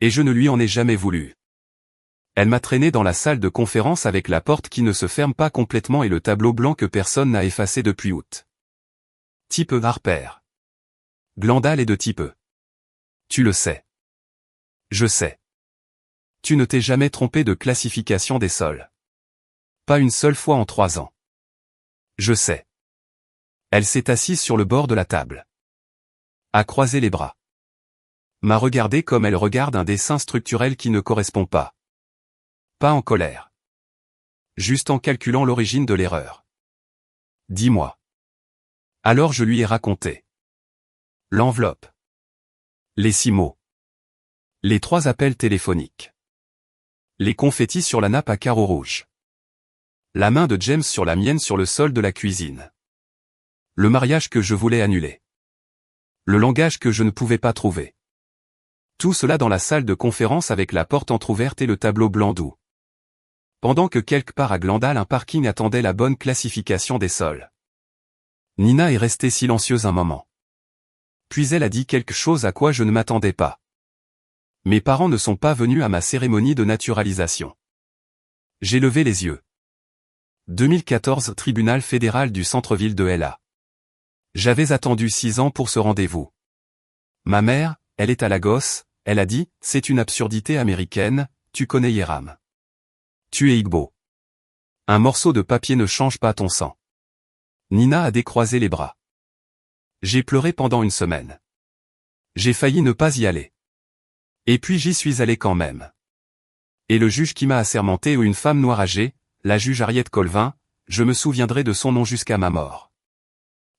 Et je ne lui en ai jamais voulu. Elle m'a traîné dans la salle de conférence avec la porte qui ne se ferme pas complètement et le tableau blanc que personne n'a effacé depuis août. Type Harper. Glendale est de type E. Tu le sais. Je sais. Tu ne t'es jamais trompé de classification des sols. Pas une seule fois en 3 ans. Je sais. Elle s'est assise sur le bord de la table. A croisé les bras. M'a regardé comme elle regarde un dessin structurel qui ne correspond pas. Pas en colère. Juste en calculant l'origine de l'erreur. Dis-moi. Alors je lui ai raconté. L'enveloppe. Les 6 mots. Les 3 appels téléphoniques. Les confettis sur la nappe à carreaux rouges. La main de James sur la mienne sur le sol de la cuisine. Le mariage que je voulais annuler. Le langage que je ne pouvais pas trouver. Tout cela dans la salle de conférence avec la porte entr'ouverte et le tableau blanc doux. Pendant que quelque part à Glandal un parking attendait la bonne classification des sols. Nina est restée silencieuse un moment. Puis elle a dit quelque chose à quoi je ne m'attendais pas. Mes parents ne sont pas venus à ma cérémonie de naturalisation. J'ai levé les yeux. 2014 Tribunal fédéral du centre-ville de LA. J'avais attendu 6 ans pour ce rendez-vous. Ma mère, elle est à Lagos, elle a dit, c'est une absurdité américaine, tu connais Yeram. Tu es Igbo. Un morceau de papier ne change pas ton sang. Nina a décroisé les bras. J'ai pleuré pendant une semaine. J'ai failli ne pas y aller. Et puis j'y suis allé quand même. Et le juge qui m'a assermenté ou une femme noire âgée, la juge Harriet Colvin, je me souviendrai de son nom jusqu'à ma mort.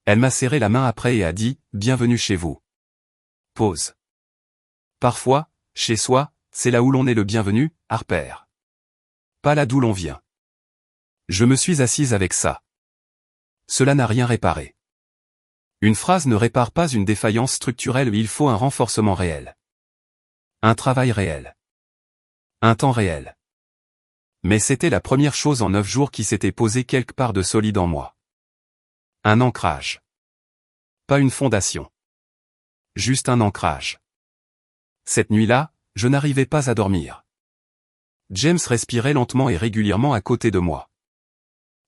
Elle m'a serré la main après et a dit, bienvenue chez vous. Pause. Parfois, chez soi, c'est là où l'on est le bienvenu, Harper. Pas là d'où l'on vient. Je me suis assise avec ça. Cela n'a rien réparé. Une phrase ne répare pas une défaillance structurelle, il faut un renforcement réel. Un travail réel. Un temps réel. Mais c'était la première chose en 9 jours qui s'était posée quelque part de solide en moi. Un ancrage. Pas une fondation. Juste un ancrage. Cette nuit-là, je n'arrivais pas à dormir. James respirait lentement et régulièrement à côté de moi.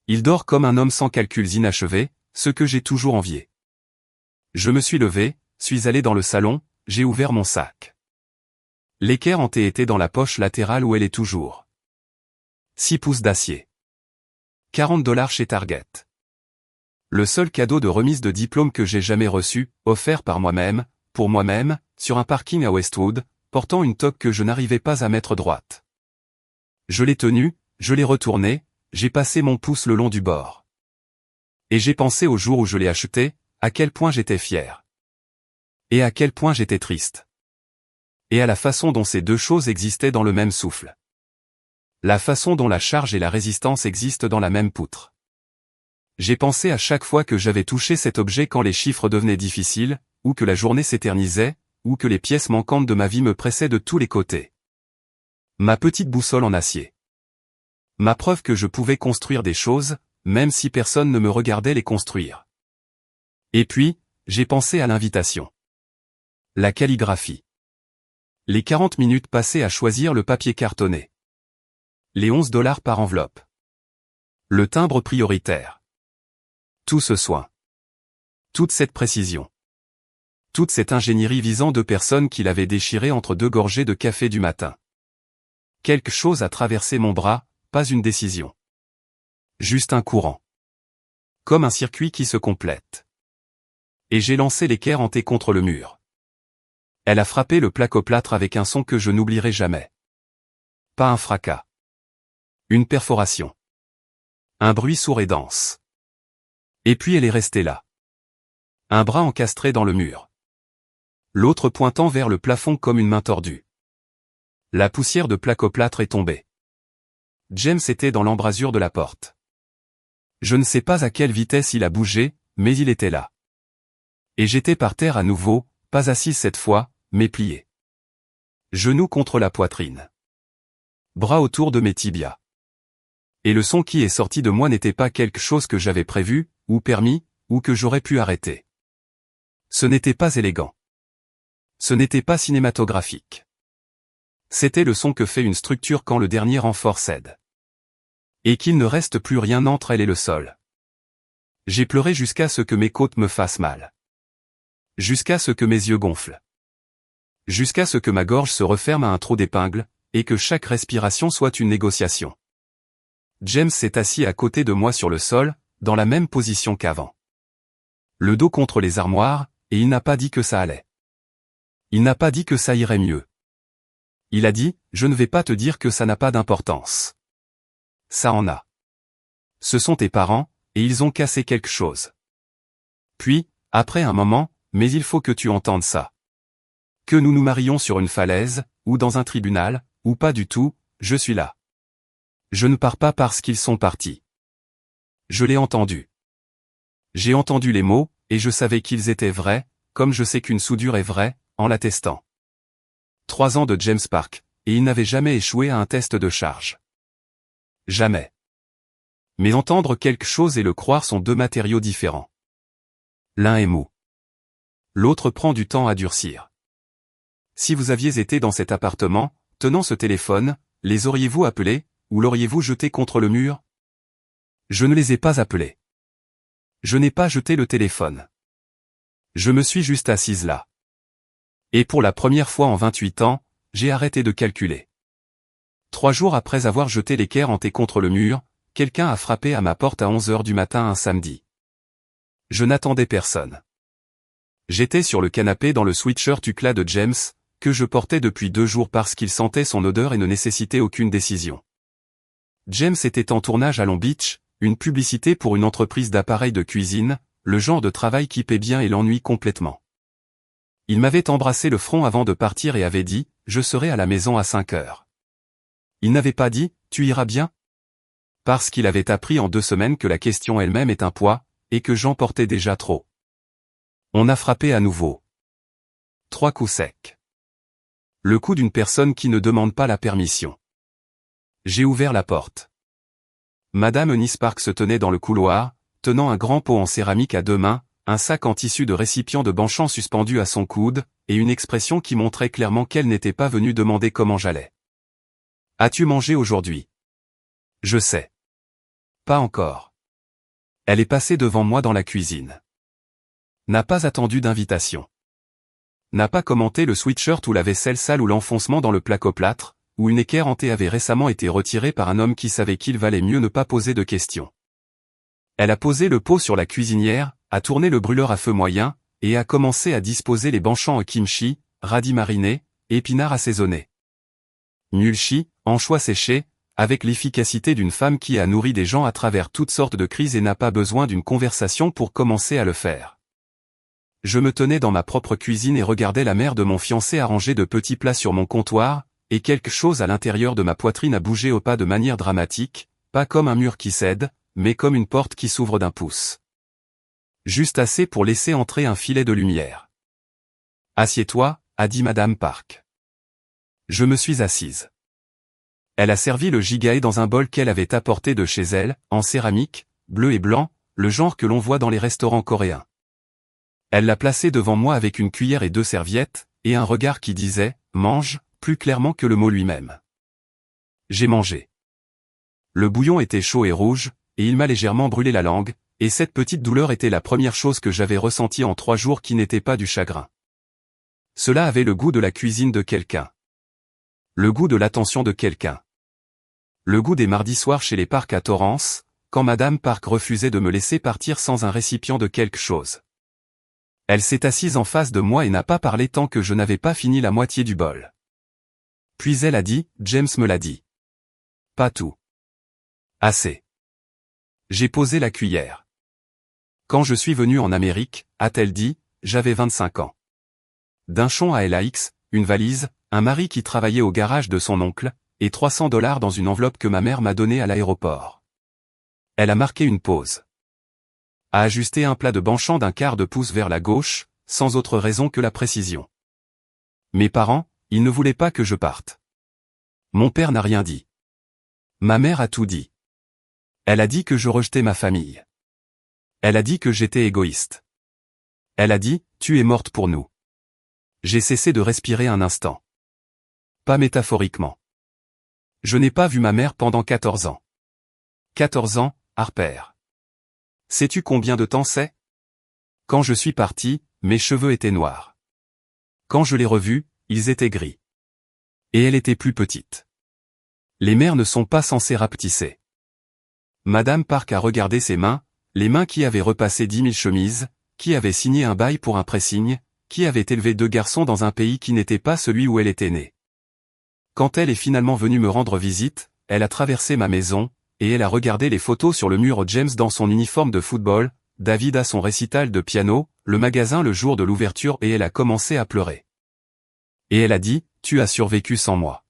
Il dort comme un homme sans calculs inachevés, ce que j'ai toujours envié. Je me suis levé, suis allé dans le salon, j'ai ouvert mon sac. L'équerre en thé était dans la poche latérale où elle est toujours. 6 pouces d'acier. $40 chez Target. Le seul cadeau de remise de diplôme que j'ai jamais reçu, offert par moi-même, pour moi-même, sur un parking à Westwood, portant une toque que je n'arrivais pas à mettre droite. Je l'ai tenue, je l'ai retournée, j'ai passé mon pouce le long du bord. Et j'ai pensé au jour où je l'ai acheté, à quel point j'étais fier. Et à quel point j'étais triste. Et à la façon dont ces deux choses existaient dans le même souffle. La façon dont la charge et la résistance existent dans la même poutre. J'ai pensé à chaque fois que j'avais touché cet objet quand les chiffres devenaient difficiles, ou que la journée s'éternisait, ou que les pièces manquantes de ma vie me pressaient de tous les côtés. Ma petite boussole en acier. Ma preuve que je pouvais construire des choses, même si personne ne me regardait les construire. Et puis, j'ai pensé à l'invitation. La calligraphie. Les 40 minutes passées à choisir le papier cartonné. Les $11 par enveloppe. Le timbre prioritaire. Tout ce soin. Toute cette précision. Toute cette ingénierie visant 2 personnes qui l'avaient déchiré entre 2 gorgées de café du matin. Quelque chose a traversé mon bras, pas une décision. Juste un courant. Comme un circuit qui se complète. Et j'ai lancé l'équerre en thé contre le mur. Elle a frappé le placoplâtre avec un son que je n'oublierai jamais. Pas un fracas. Une perforation. Un bruit sourd et dense. Et puis elle est restée là. Un bras encastré dans le mur. L'autre pointant vers le plafond comme une main tordue. La poussière de placoplâtre est tombée. James était dans l'embrasure de la porte. Je ne sais pas à quelle vitesse il a bougé, mais il était là. Et j'étais par terre à nouveau, pas assise cette fois, mais plié. Genoux contre la poitrine. Bras autour de mes tibias. Et le son qui est sorti de moi n'était pas quelque chose que j'avais prévu, ou permis, ou que j'aurais pu arrêter. Ce n'était pas élégant. Ce n'était pas cinématographique. C'était le son que fait une structure quand le dernier renfort cède. Et qu'il ne reste plus rien entre elle et le sol. J'ai pleuré jusqu'à ce que mes côtes me fassent mal. Jusqu'à ce que mes yeux gonflent. Jusqu'à ce que ma gorge se referme à un trou d'épingle, et que chaque respiration soit une négociation. James s'est assis à côté de moi sur le sol, dans la même position qu'avant. Le dos contre les armoires, et il n'a pas dit que ça allait. Il n'a pas dit que ça irait mieux. Il a dit, je ne vais pas te dire que ça n'a pas d'importance. Ça en a. Ce sont tes parents, et ils ont cassé quelque chose. Puis, après un moment, mais il faut que tu entendes ça. Que nous nous marions sur une falaise, ou dans un tribunal, ou pas du tout, je suis là. Je ne pars pas parce qu'ils sont partis. Je l'ai entendu. J'ai entendu les mots, et je savais qu'ils étaient vrais, comme je sais qu'une soudure est vraie, en l'attestant. 3 ans de James Park, et il n'avait jamais échoué à un test de charge. Jamais. Mais entendre quelque chose et le croire sont deux matériaux différents. L'un est mou. L'autre prend du temps à durcir. Si vous aviez été dans cet appartement, tenant ce téléphone, les auriez-vous appelés, ou l'auriez-vous jeté contre le mur? Je ne les ai pas appelés. Je n'ai pas jeté le téléphone. Je me suis juste assise là. Et pour la première fois en 28 ans, j'ai arrêté de calculer. 3 jours après avoir jeté l'équerre hanté contre le mur, quelqu'un a frappé à ma porte à 11 h du matin un samedi. Je n'attendais personne. J'étais sur le canapé dans le sweatshirt uclat de James, que je portais depuis 2 jours parce qu'il sentait son odeur et ne nécessitait aucune décision. James était en tournage à Long Beach, une publicité pour une entreprise d'appareils de cuisine, le genre de travail qui paie bien et l'ennuie complètement. Il m'avait embrassé le front avant de partir et avait dit, je serai à la maison à 5 h. Il n'avait pas dit, tu iras bien? Parce qu'il avait appris en 2 semaines que la question elle-même est un poids, et que j'en portais déjà trop. On a frappé à nouveau. 3 coups secs. Le coup d'une personne qui ne demande pas la permission. J'ai ouvert la porte. Madame Eunice Park se tenait dans le couloir, tenant un grand pot en céramique à 2 mains, un sac en tissu de récipient de Banchamp suspendu à son coude, et une expression qui montrait clairement qu'elle n'était pas venue demander comment j'allais. « As-tu mangé aujourd'hui ?» « Je sais. »« Pas encore. » Elle est passée devant moi dans la cuisine. N'a pas attendu d'invitation. N'a pas commenté le sweatshirt ou la vaisselle sale ou l'enfoncement dans le placoplâtre, où une équerre hantée avait récemment été retirée par un homme qui savait qu'il valait mieux ne pas poser de questions. Elle a posé le pot sur la cuisinière, a tourné le brûleur à feu moyen, et a commencé à disposer les banchands kimchi, radis marinés, épinards assaisonnés. Mulchi, anchois séchés, avec l'efficacité d'une femme qui a nourri des gens à travers toutes sortes de crises et n'a pas besoin d'une conversation pour commencer à le faire. Je me tenais dans ma propre cuisine et regardais la mère de mon fiancé arranger de petits plats sur mon comptoir, et quelque chose à l'intérieur de ma poitrine a bougé au pas de manière dramatique, pas comme un mur qui cède, mais comme une porte qui s'ouvre d'1 pouce. Juste assez pour laisser entrer un filet de lumière. « Assieds-toi » a dit Madame Park. Je me suis assise. Elle a servi le gigae dans un bol qu'elle avait apporté de chez elle, en céramique, bleu et blanc, le genre que l'on voit dans les restaurants coréens. Elle l'a placé devant moi avec une cuillère et 2 serviettes, et un regard qui disait « mange », plus clairement que le mot lui-même. J'ai mangé. Le bouillon était chaud et rouge, et il m'a légèrement brûlé la langue, et cette petite douleur était la première chose que j'avais ressentie en 3 jours qui n'était pas du chagrin. Cela avait le goût de la cuisine de quelqu'un. Le goût de l'attention de quelqu'un. Le goût des mardis soirs chez les Park à Torrance, quand Madame Park refusait de me laisser partir sans un récipient de quelque chose. Elle s'est assise en face de moi et n'a pas parlé tant que je n'avais pas fini la moitié du bol. Puis elle a dit, James me l'a dit. Pas tout. Assez. J'ai posé la cuillère. Quand je suis venu en Amérique, a-t-elle dit, j'avais 25 ans. D'un chon à LAX, une valise, un mari qui travaillait au garage de son oncle, et $300 dans une enveloppe que ma mère m'a donnée à l'aéroport. Elle a marqué une pause. A ajusté un plat de Banchamp d'1/4 de pouce vers la gauche, sans autre raison que la précision. Mes parents, ils ne voulaient pas que je parte. Mon père n'a rien dit. Ma mère a tout dit. Elle a dit que je rejetais ma famille. Elle a dit que j'étais égoïste. Elle a dit, tu es morte pour nous. J'ai cessé de respirer un instant. Pas métaphoriquement. Je n'ai pas vu ma mère pendant 14 ans. 14 ans, Harper. Sais-tu combien de temps c'est? Quand je suis parti, mes cheveux étaient noirs. Quand je l'ai revue, ils étaient gris. Et elle était plus petite. Les mères ne sont pas censées rapetisser. Madame Park a regardé ses mains, les mains qui avaient repassé 10 000 chemises, qui avaient signé un bail pour un pressing, qui avaient élevé 2 garçons dans un pays qui n'était pas celui où elle était née. Quand elle est finalement venue me rendre visite, elle a traversé ma maison, et elle a regardé les photos sur le mur James dans son uniforme de football, David à son récital de piano, le magasin le jour de l'ouverture et elle a commencé à pleurer. Et elle a dit, tu as survécu sans moi.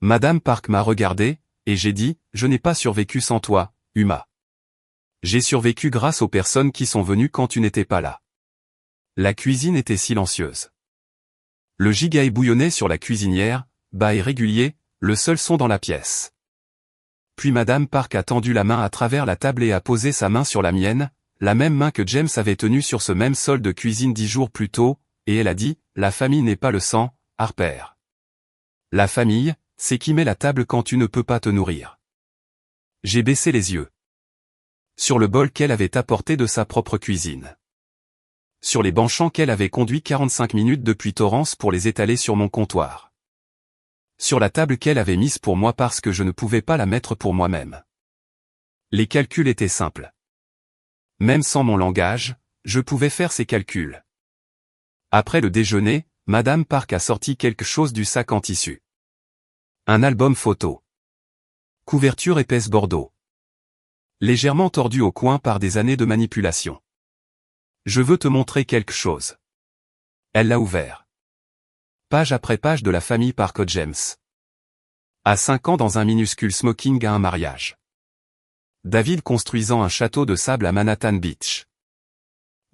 Madame Park m'a regardé, et j'ai dit, je n'ai pas survécu sans toi, Uma. J'ai survécu grâce aux personnes qui sont venues quand tu n'étais pas là. La cuisine était silencieuse. Le giga bouillonnait sur la cuisinière, bas et régulier, le seul son dans la pièce. Puis Madame Park a tendu la main à travers la table et a posé sa main sur la mienne, la même main que James avait tenue sur ce même sol de cuisine 10 jours plus tôt, et elle a dit, « La famille n'est pas le sang, Harper. La famille, c'est qui met la table quand tu ne peux pas te nourrir. » J'ai baissé les yeux. Sur le bol qu'elle avait apporté de sa propre cuisine. Sur les banchants qu'elle avait conduits 45 minutes depuis Torrance pour les étaler sur mon comptoir. Sur la table qu'elle avait mise pour moi parce que je ne pouvais pas la mettre pour moi-même. Les calculs étaient simples. Même sans mon langage, je pouvais faire ces calculs. Après le déjeuner, Madame Park a sorti quelque chose du sac en tissu. Un album photo. Couverture épaisse bordeaux. Légèrement tordu au coin par des années de manipulation. Je veux te montrer quelque chose. Elle l'a ouvert. Page après page de la famille Park James. À 5 ans dans un minuscule smoking à un mariage. David construisant un château de sable à Manhattan Beach.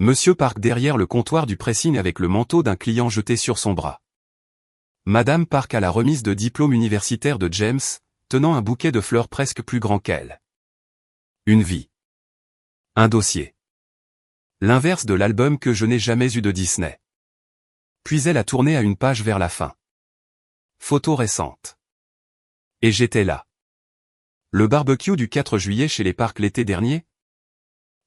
Monsieur Park derrière le comptoir du pressing avec le manteau d'un client jeté sur son bras. Madame Park à la remise de diplôme universitaire de James, tenant un bouquet de fleurs presque plus grand qu'elle. Une vie. Un dossier. L'inverse de l'album que je n'ai jamais eu de Disney. Puis elle a tourné à une page vers la fin. Photo récente. Et j'étais là. Le barbecue du 4 juillet chez les Park l'été dernier.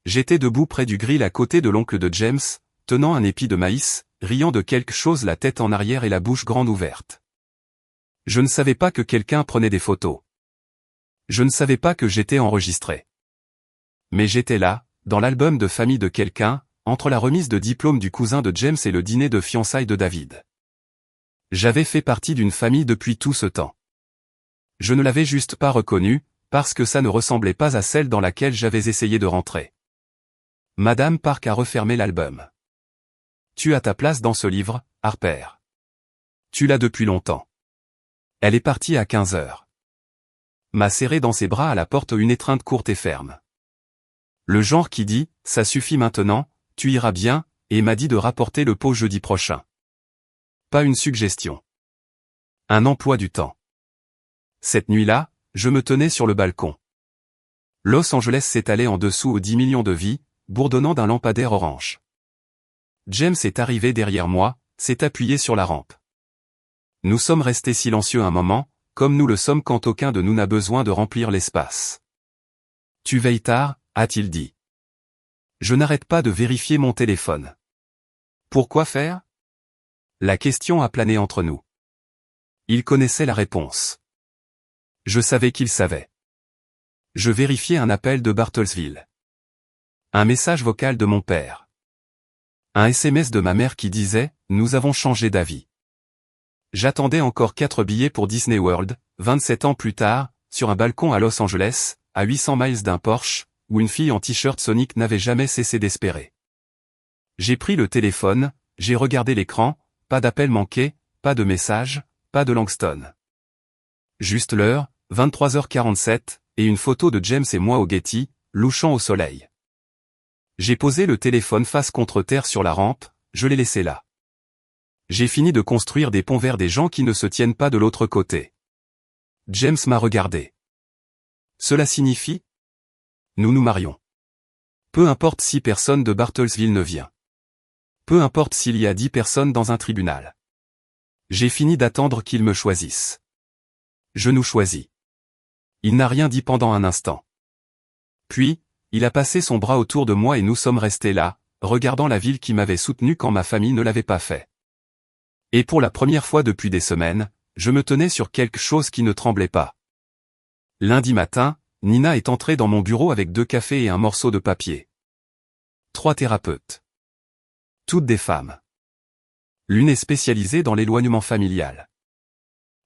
J'étais debout près du grill à côté de l'oncle de James, tenant un épi de maïs, riant de quelque chose la tête en arrière et la bouche grande ouverte. Je ne savais pas que quelqu'un prenait des photos. Je ne savais pas que j'étais enregistré. Mais j'étais là, dans l'album de famille de quelqu'un, entre la remise de diplôme du cousin de James et le dîner de fiançailles de David. J'avais fait partie d'une famille depuis tout ce temps. Je ne l'avais juste pas reconnue, parce que ça ne ressemblait pas à celle dans laquelle j'avais essayé de rentrer. Madame Park a refermé l'album. Tu as ta place dans ce livre, Harper. Tu l'as depuis longtemps. Elle est partie à 15 heures. M'a serré dans ses bras à la porte une étreinte courte et ferme. Le genre qui dit, ça suffit maintenant, tu iras bien, et m'a dit de rapporter le pot jeudi prochain. Pas une suggestion. Un emploi du temps. Cette nuit-là, je me tenais sur le balcon. Los Angeles s'étalait en dessous aux 10 millions de vies, bourdonnant d'un lampadaire orange. James est arrivé derrière moi, s'est appuyé sur la rampe. Nous sommes restés silencieux un moment, comme nous le sommes quand aucun de nous n'a besoin de remplir l'espace. Tu veilles tard, a-t-il dit. Je n'arrête pas de vérifier mon téléphone. Pourquoi faire? La question a plané entre nous. Il connaissait la réponse. Je savais qu'il savait. Je vérifiais un appel de Bartlesville. Un message vocal de mon père. Un SMS de ma mère qui disait « Nous avons changé d'avis ». J'attendais encore 4 billets pour Disney World, 27 ans plus tard, sur un balcon à Los Angeles, à 800 miles d'un Porsche, où une fille en t-shirt Sonic n'avait jamais cessé d'espérer. J'ai pris le téléphone, j'ai regardé l'écran, pas d'appel manqué, pas de message, pas de Langston. Juste l'heure, 23h47, et une photo de James et moi au Getty, louchant au soleil. J'ai posé le téléphone face contre terre sur la rampe, je l'ai laissé là. J'ai fini de construire des ponts vers des gens qui ne se tiennent pas de l'autre côté. James m'a regardé. Cela signifie ? Nous nous marions. Peu importe si personne de Bartlesville ne vient. Peu importe s'il y a 10 personnes dans un tribunal. J'ai fini d'attendre qu'il me choisisse. Je nous choisis. Il n'a rien dit pendant un instant. Puis, il a passé son bras autour de moi et nous sommes restés là, regardant la ville qui m'avait soutenu quand ma famille ne l'avait pas fait. Et pour la première fois depuis des semaines, je me tenais sur quelque chose qui ne tremblait pas. Lundi matin, Nina est entrée dans mon bureau avec 2 cafés et un morceau de papier. 3 thérapeutes. Toutes des femmes. L'une est spécialisée dans l'éloignement familial.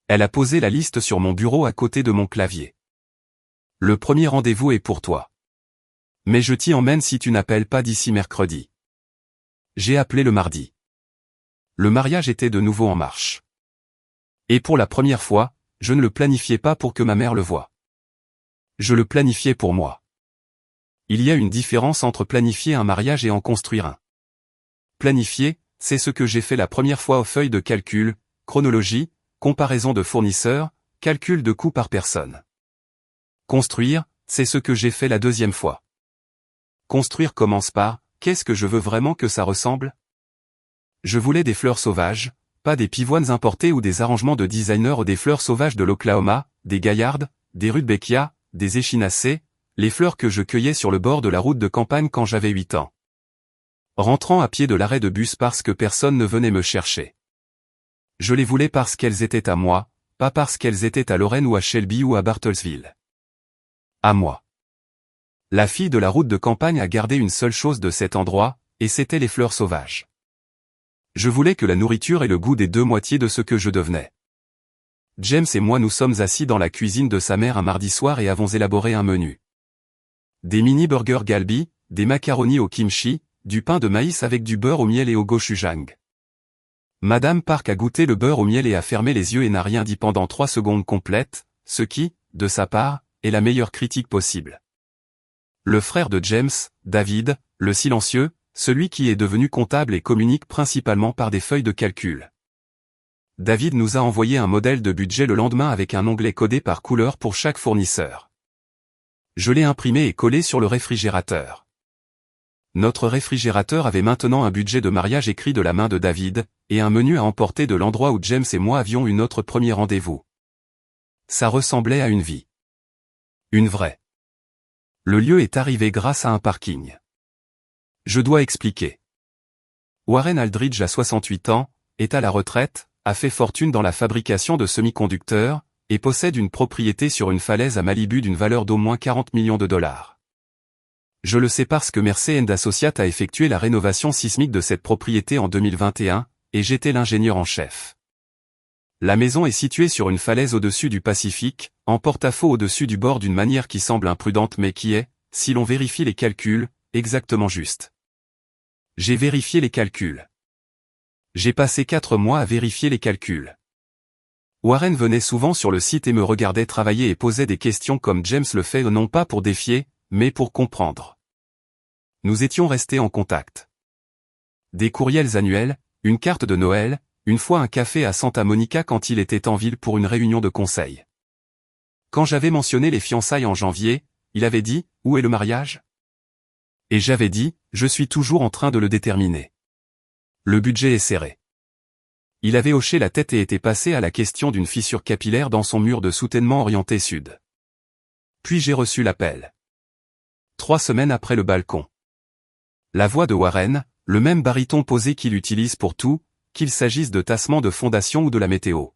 Elle a posé la liste sur mon bureau à côté de mon clavier. Le premier rendez-vous est pour toi. Mais je t'y emmène si tu n'appelles pas d'ici mercredi. J'ai appelé le mardi. Le mariage était de nouveau en marche. Et pour la première fois, je ne le planifiais pas pour que ma mère le voie. Je le planifiais pour moi. Il y a une différence entre planifier un mariage et en construire un. Planifier, c'est ce que j'ai fait la première fois aux feuilles de calcul, chronologie, comparaison de fournisseurs, calcul de coûts par personne. Construire, c'est ce que j'ai fait la deuxième fois. Construire commence par, qu'est-ce que je veux vraiment que ça ressemble? Je voulais des fleurs sauvages, pas des pivoines importées ou des arrangements de designers ou des fleurs sauvages de l'Oklahoma, des gaillardes, des rudbeckias, des échinacées, les fleurs que je cueillais sur le bord de la route de campagne quand j'avais 8 ans. Rentrant à pied de l'arrêt de bus parce que personne ne venait me chercher. Je les voulais parce qu'elles étaient à moi, pas parce qu'elles étaient à Lorraine ou à Shelby ou à Bartlesville. À moi. La fille de la route de campagne a gardé une seule chose de cet endroit, et c'était les fleurs sauvages. Je voulais que la nourriture ait le goût des deux moitiés de ce que je devenais. James et moi nous sommes assis dans la cuisine de sa mère un mardi soir et avons élaboré un menu. Des mini-burgers galbi, des macaronis au kimchi, du pain de maïs avec du beurre au miel et au gochujang. Madame Park a goûté le beurre au miel et a fermé les yeux et n'a rien dit pendant 3 secondes complètes, ce qui, de sa part, est la meilleure critique possible. Le frère de James, David, le silencieux, celui qui est devenu comptable et communique principalement par des feuilles de calcul. David nous a envoyé un modèle de budget le lendemain avec un onglet codé par couleur pour chaque fournisseur. Je l'ai imprimé et collé sur le réfrigérateur. Notre réfrigérateur avait maintenant un budget de mariage écrit de la main de David, et un menu à emporter de l'endroit où James et moi avions eu notre premier rendez-vous. Ça ressemblait à une vie. Une vraie. Le lieu est arrivé grâce à un parking. Je dois expliquer. Warren Aldridge a 68 ans, est à la retraite, a fait fortune dans la fabrication de semi-conducteurs, et possède une propriété sur une falaise à Malibu d'une valeur d'au moins 40 millions de dollars. Je le sais parce que Mercer & Associates a effectué la rénovation sismique de cette propriété en 2021, et j'étais l'ingénieur en chef. La maison est située sur une falaise au-dessus du Pacifique, en porte-à-faux au-dessus du bord d'une manière qui semble imprudente mais qui est, si l'on vérifie les calculs, exactement juste. J'ai vérifié les calculs. J'ai passé 4 mois à vérifier les calculs. Warren venait souvent sur le site et me regardait travailler et posait des questions comme James le fait non pas pour défier, mais pour comprendre. Nous étions restés en contact. Des courriels annuels, une carte de Noël, une fois un café à Santa Monica quand il était en ville pour une réunion de conseil. Quand j'avais mentionné les fiançailles en janvier, il avait dit « Où est le mariage ?» Et j'avais dit « Je suis toujours en train de le déterminer. Le budget est serré. » Il avait hoché la tête et était passé à la question d'une fissure capillaire dans son mur de soutènement orienté sud. Puis j'ai reçu l'appel. 3 semaines après le balcon. La voix de Warren, le même baryton posé qu'il utilise pour tout, qu'il s'agisse de tassement de fondation ou de la météo.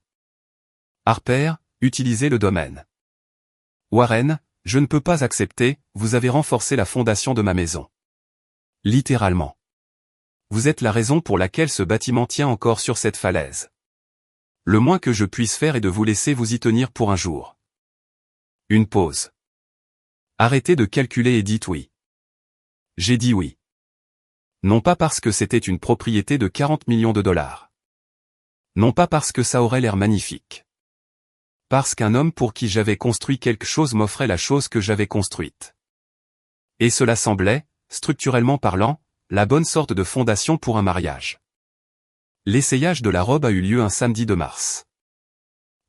Harper, utilisez le domaine. Warren, je ne peux pas accepter, vous avez renforcé la fondation de ma maison. Littéralement. Vous êtes la raison pour laquelle ce bâtiment tient encore sur cette falaise. Le moins que je puisse faire est de vous laisser vous y tenir pour un jour. Une pause. Arrêtez de calculer et dites oui. J'ai dit oui. Non pas parce que c'était une propriété de 40 millions de dollars. Non pas parce que ça aurait l'air magnifique. Parce qu'un homme pour qui j'avais construit quelque chose m'offrait la chose que j'avais construite. Et cela semblait, structurellement parlant, la bonne sorte de fondation pour un mariage. L'essayage de la robe a eu lieu un samedi de mars.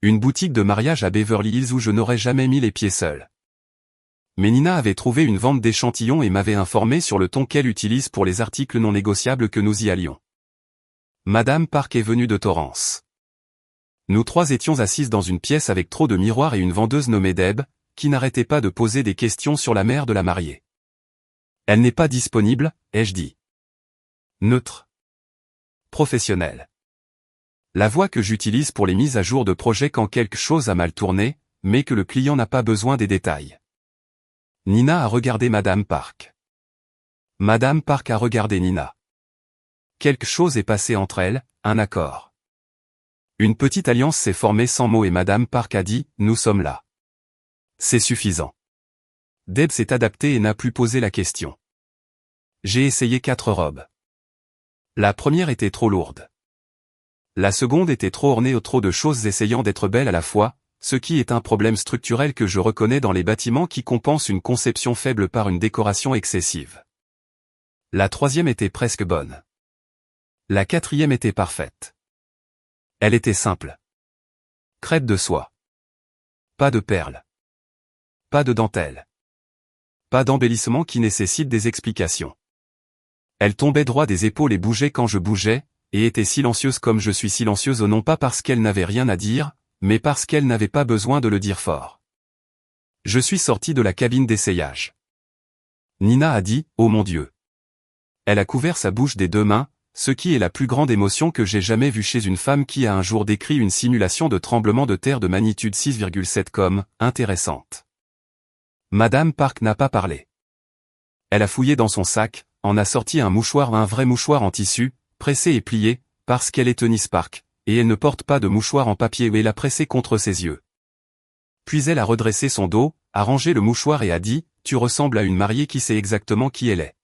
Une boutique de mariage à Beverly Hills où je n'aurais jamais mis les pieds seul. Mais Nina avait trouvé une vente d'échantillons et m'avait informé sur le ton qu'elle utilise pour les articles non négociables que nous y allions. Madame Park est venue de Torrance. Nous 3 étions assises dans une pièce avec trop de miroirs et une vendeuse nommée Deb, qui n'arrêtait pas de poser des questions sur la mère de la mariée. Elle n'est pas disponible, ai-je dit. Neutre. Professionnel. La voix que j'utilise pour les mises à jour de projet quand quelque chose a mal tourné, mais que le client n'a pas besoin des détails. Nina a regardé Madame Park. Madame Park a regardé Nina. Quelque chose est passé entre elles, un accord. Une petite alliance s'est formée sans mots et Madame Park a dit « Nous sommes là ». C'est suffisant. Deb s'est adaptée et n'a plus posé la question. J'ai essayé 4 robes. La première était trop lourde. La seconde était trop ornée aux trop de choses essayant d'être belles à la fois, ce qui est un problème structurel que je reconnais dans les bâtiments qui compensent une conception faible par une décoration excessive. La troisième était presque bonne. La quatrième était parfaite. Elle était simple. Crêpe de soie. Pas de perles. Pas de dentelle. Pas d'embellissement qui nécessite des explications. Elle tombait droit des épaules et bougeait quand je bougeais, et était silencieuse comme je suis silencieuse non pas parce qu'elle n'avait rien à dire, mais parce qu'elle n'avait pas besoin de le dire fort. Je suis sorti de la cabine d'essayage. Nina a dit « Oh mon Dieu ». Elle a couvert sa bouche des deux mains, ce qui est la plus grande émotion que j'ai jamais vue chez une femme qui a un jour décrit une simulation de tremblement de terre de magnitude 6,7 comme « intéressante ». Madame Park n'a pas parlé. Elle a fouillé dans son sac, en a sorti un vrai mouchoir en tissu, pressé et plié, parce qu'elle est Tennis Park, et elle ne porte pas de mouchoir en papier et l'a pressé contre ses yeux. Puis elle a redressé son dos, a rangé le mouchoir et a dit « Tu ressembles à une mariée qui sait exactement qui elle est ».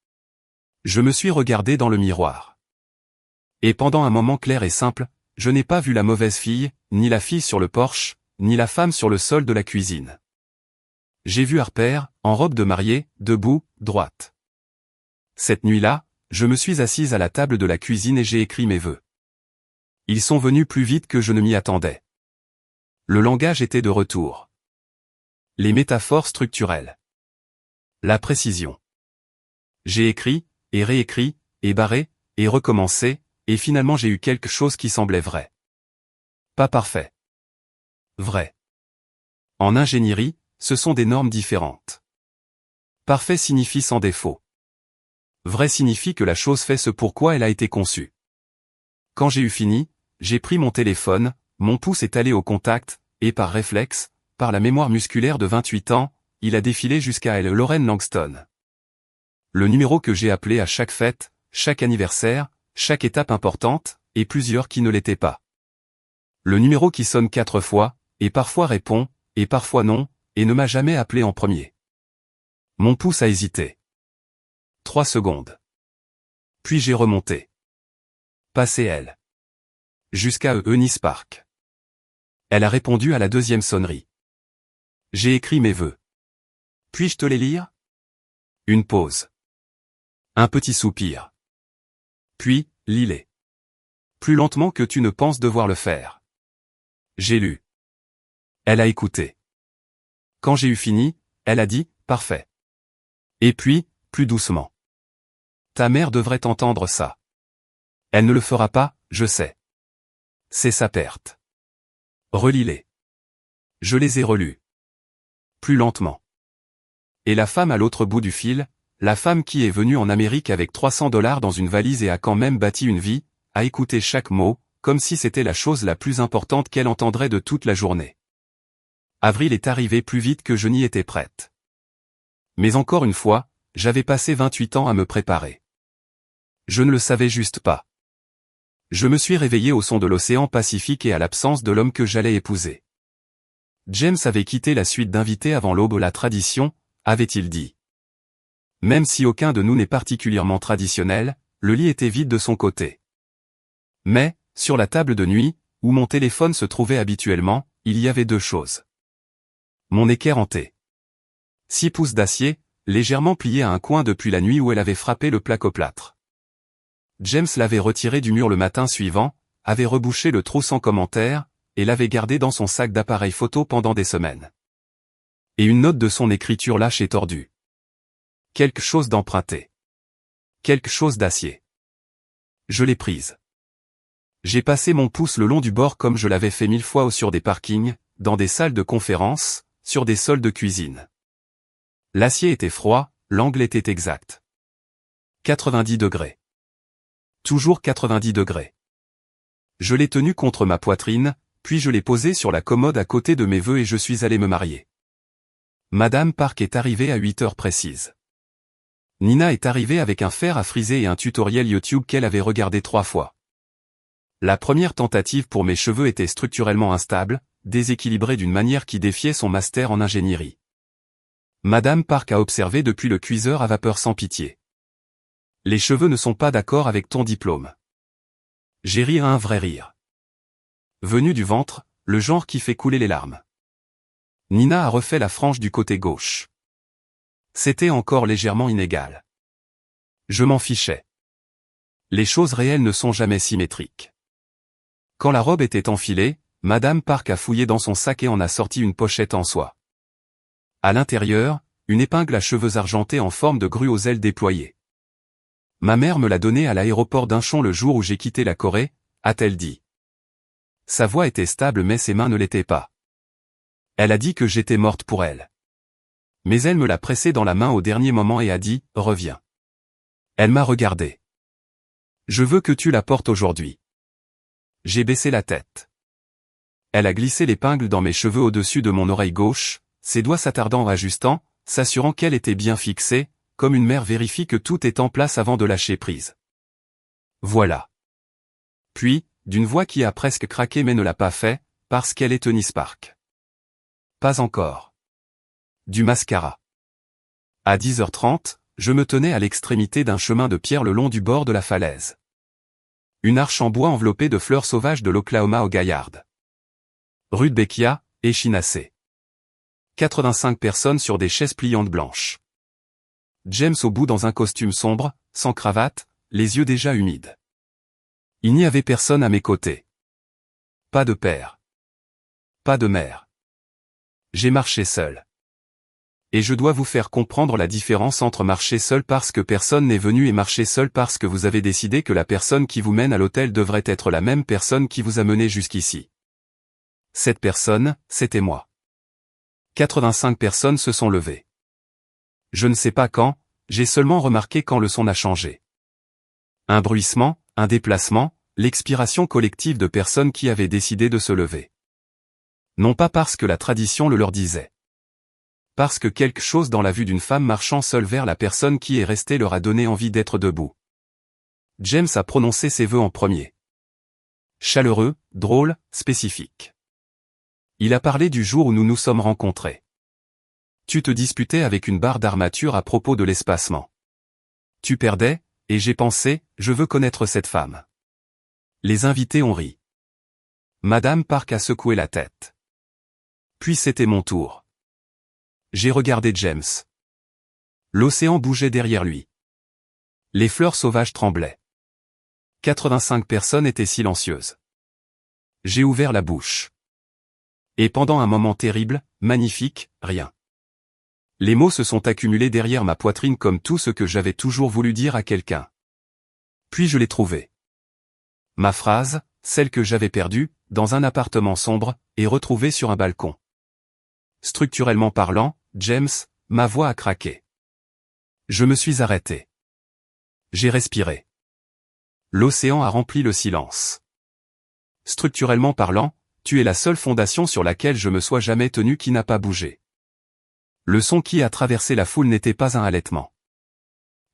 Je me suis regardé dans le miroir. Et pendant un moment clair et simple, je n'ai pas vu la mauvaise fille, ni la fille sur le porche, ni la femme sur le sol de la cuisine. J'ai vu Harper, en robe de mariée, debout, droite. Cette nuit-là, je me suis assise à la table de la cuisine et j'ai écrit mes vœux. Ils sont venus plus vite que je ne m'y attendais. Le langage était de retour. Les métaphores structurelles. La précision. J'ai écrit, et réécrit, et barré, et recommencé, et finalement j'ai eu quelque chose qui semblait vrai. Pas parfait. Vrai. En ingénierie, ce sont des normes différentes. Parfait signifie sans défaut. Vrai signifie que la chose fait ce pourquoi elle a été conçue. Quand j'ai eu fini, j'ai pris mon téléphone, mon pouce est allé au contact, et par réflexe, par la mémoire musculaire de 28 ans, il a défilé jusqu'à elle Lauren Langston. Le numéro que j'ai appelé à chaque fête, chaque anniversaire, chaque étape importante, et plusieurs qui ne l'étaient pas. Le numéro qui sonne 4 fois, et parfois répond, et parfois non, et ne m'a jamais appelé en premier. Mon pouce a hésité. 3 secondes. Puis j'ai remonté. Passé elle. Jusqu'à Eunice Park. Elle a répondu à la deuxième sonnerie. J'ai écrit mes vœux. Puis-je te les lire? Une pause. Un petit soupir. Puis, lis-les. Plus lentement que tu ne penses devoir le faire. J'ai lu. Elle a écouté. Quand j'ai eu fini, elle a dit, parfait. Et puis, plus doucement. Ta mère devrait entendre ça. Elle ne le fera pas, je sais. C'est sa perte. Relis-les. Je les ai relus. Plus lentement. Et la femme à l'autre bout du fil, la femme qui est venue en Amérique avec $300 dans une valise et a quand même bâti une vie, a écouté chaque mot, comme si c'était la chose la plus importante qu'elle entendrait de toute la journée. Avril est arrivé plus vite que je n'y étais prête. Mais encore une fois, j'avais passé 28 ans à me préparer. Je ne le savais juste pas. Je me suis réveillé au son de l'océan Pacifique et à l'absence de l'homme que j'allais épouser. James avait quitté la suite d'invités avant l'aube, la tradition, avait-il dit. Même si aucun de nous n'est particulièrement traditionnel, le lit était vide de son côté. Mais, sur la table de nuit, où mon téléphone se trouvait habituellement, il y avait 2 choses. Mon équerre en thé. 6 pouces d'acier, légèrement plié à un coin depuis la nuit où elle avait frappé le placoplâtre. James l'avait retiré du mur le matin suivant, avait rebouché le trou sans commentaire, et l'avait gardé dans son sac d'appareil photo pendant des semaines. Et une note de son écriture lâche et tordue. Quelque chose d'emprunté. Quelque chose d'acier. Je l'ai prise. J'ai passé mon pouce le long du bord comme je l'avais fait 1000 fois sur des parkings, dans des salles de conférence, sur des sols de cuisine. L'acier était froid, l'angle était exact. 90 degrés. Toujours 90 degrés. Je l'ai tenu contre ma poitrine, puis je l'ai posé sur la commode à côté de mes vœux et je suis allé me marier. Madame Park est arrivée à 8 heures précises. Nina est arrivée avec un fer à friser et un tutoriel YouTube qu'elle avait regardé 3 fois. La première tentative pour mes cheveux était structurellement instable, déséquilibrée d'une manière qui défiait son master en ingénierie. Madame Park a observé depuis le cuiseur à vapeur sans pitié. Les cheveux ne sont pas d'accord avec ton diplôme. J'ai ri un vrai rire. Venu du ventre, le genre qui fait couler les larmes. Nina a refait la frange du côté gauche. C'était encore légèrement inégal. Je m'en fichais. Les choses réelles ne sont jamais symétriques. Quand la robe était enfilée, Madame Park a fouillé dans son sac et en a sorti une pochette en soie. À l'intérieur, une épingle à cheveux argentés en forme de grue aux ailes déployées. Ma mère me l'a donnée à l'aéroport d'Incheon le jour où j'ai quitté la Corée, a-t-elle dit. Sa voix était stable mais ses mains ne l'étaient pas. Elle a dit que j'étais morte pour elle. Mais elle me l'a pressée dans la main au dernier moment et a dit « Reviens ». Elle m'a regardé. Je veux que tu la portes aujourd'hui. J'ai baissé la tête. Elle a glissé l'épingle dans mes cheveux au-dessus de mon oreille gauche, ses doigts s'attardant en ajustant, s'assurant qu'elle était bien fixée, comme une mère vérifie que tout est en place avant de lâcher prise. Voilà. Puis, d'une voix qui a presque craqué mais ne l'a pas fait, parce qu'elle est Tony Stark. Pas encore. Du mascara. À 10h30, je me tenais à l'extrémité d'un chemin de pierre le long du bord de la falaise. Une arche en bois enveloppée de fleurs sauvages de l'Oklahoma au Gaillard. Rudbeckia, Échinacée. 85 personnes sur des chaises pliantes blanches. James au bout dans un costume sombre, sans cravate, les yeux déjà humides. Il n'y avait personne à mes côtés. Pas de père. Pas de mère. J'ai marché seul. Et je dois vous faire comprendre la différence entre marcher seul parce que personne n'est venu et marcher seul parce que vous avez décidé que la personne qui vous mène à l'hôtel devrait être la même personne qui vous a mené jusqu'ici. Cette personne, c'était moi. 85 personnes se sont levées. Je ne sais pas quand, j'ai seulement remarqué quand le son a changé. Un bruissement, un déplacement, l'expiration collective de personnes qui avaient décidé de se lever. Non pas parce que la tradition le leur disait. Parce que quelque chose dans la vue d'une femme marchant seule vers la personne qui est restée leur a donné envie d'être debout. James a prononcé ses vœux en premier. Chaleureux, drôle, spécifique. Il a parlé du jour où nous nous sommes rencontrés. Tu te disputais avec une barre d'armature à propos de l'espacement. Tu perdais, et j'ai pensé, je veux connaître cette femme. Les invités ont ri. Madame Park a secoué la tête. Puis c'était mon tour. J'ai regardé James. L'océan bougeait derrière lui. Les fleurs sauvages tremblaient. 85 personnes étaient silencieuses. J'ai ouvert la bouche. Et pendant un moment terrible, magnifique, rien. Les mots se sont accumulés derrière ma poitrine comme tout ce que j'avais toujours voulu dire à quelqu'un. Puis je l'ai trouvé. Ma phrase, celle que j'avais perdue, dans un appartement sombre, est retrouvée sur un balcon. Structurellement parlant, James, ma voix a craqué. Je me suis arrêté. J'ai respiré. L'océan a rempli le silence. Structurellement parlant, tu es la seule fondation sur laquelle je me sois jamais tenu qui n'a pas bougé. Le son qui a traversé la foule n'était pas un halètement.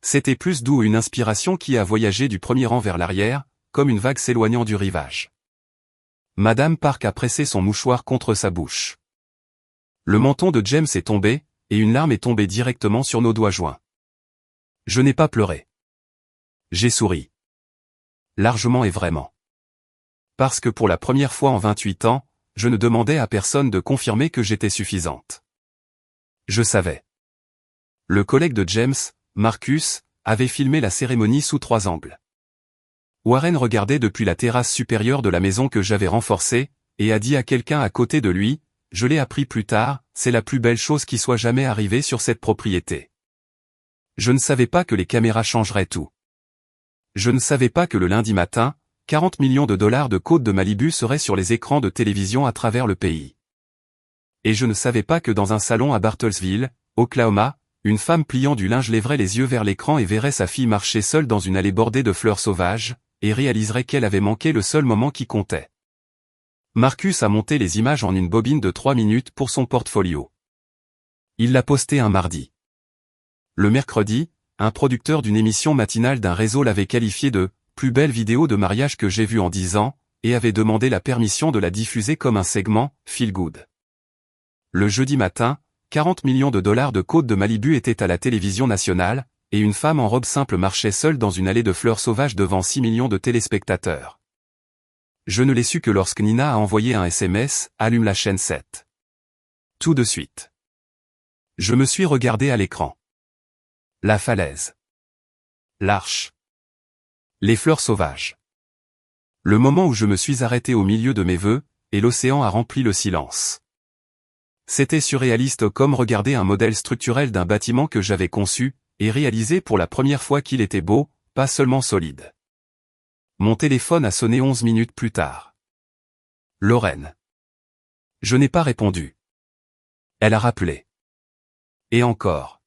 C'était plus doux, une inspiration qui a voyagé du premier rang vers l'arrière, comme une vague s'éloignant du rivage. Madame Park a pressé son mouchoir contre sa bouche. Le menton de James est tombé, et une larme est tombée directement sur nos doigts joints. Je n'ai pas pleuré. J'ai souri. Largement et vraiment. Parce que pour la première fois en 28 ans, je ne demandais à personne de confirmer que j'étais suffisante. Je savais. Le collègue de James, Marcus, avait filmé la cérémonie sous 3 angles. Warren regardait depuis la terrasse supérieure de la maison que j'avais renforcée, et a dit à quelqu'un à côté de lui, je l'ai appris plus tard, c'est la plus belle chose qui soit jamais arrivée sur cette propriété. Je ne savais pas que les caméras changeraient tout. Je ne savais pas que le lundi matin, 40 millions de dollars de côte de Malibu seraient sur les écrans de télévision à travers le pays. Et je ne savais pas que dans un salon à Bartlesville, Oklahoma, une femme pliant du linge lèverait les yeux vers l'écran et verrait sa fille marcher seule dans une allée bordée de fleurs sauvages, et réaliserait qu'elle avait manqué le seul moment qui comptait. Marcus a monté les images en une bobine de 3 minutes pour son portfolio. Il l'a posté un mardi. Le mercredi, un producteur d'une émission matinale d'un réseau l'avait qualifié de « plus belle vidéo de mariage que j'ai vue en 10 ans » et avait demandé la permission de la diffuser comme un segment « Feel Good ». Le jeudi matin, 40 millions de dollars de côte de Malibu étaient à la télévision nationale, et une femme en robe simple marchait seule dans une allée de fleurs sauvages devant 6 millions de téléspectateurs. Je ne l'ai su que lorsque Nina a envoyé un SMS, allume la chaîne 7. Tout de suite. Je me suis regardé à l'écran. La falaise. L'arche. Les fleurs sauvages. Le moment où je me suis arrêté au milieu de mes vœux, et l'océan a rempli le silence. C'était surréaliste comme regarder un modèle structurel d'un bâtiment que j'avais conçu, et réalisé pour la première fois qu'il était beau, pas seulement solide. Mon téléphone a sonné 11 minutes plus tard. Lorraine. Je n'ai pas répondu. Elle a rappelé. Et encore.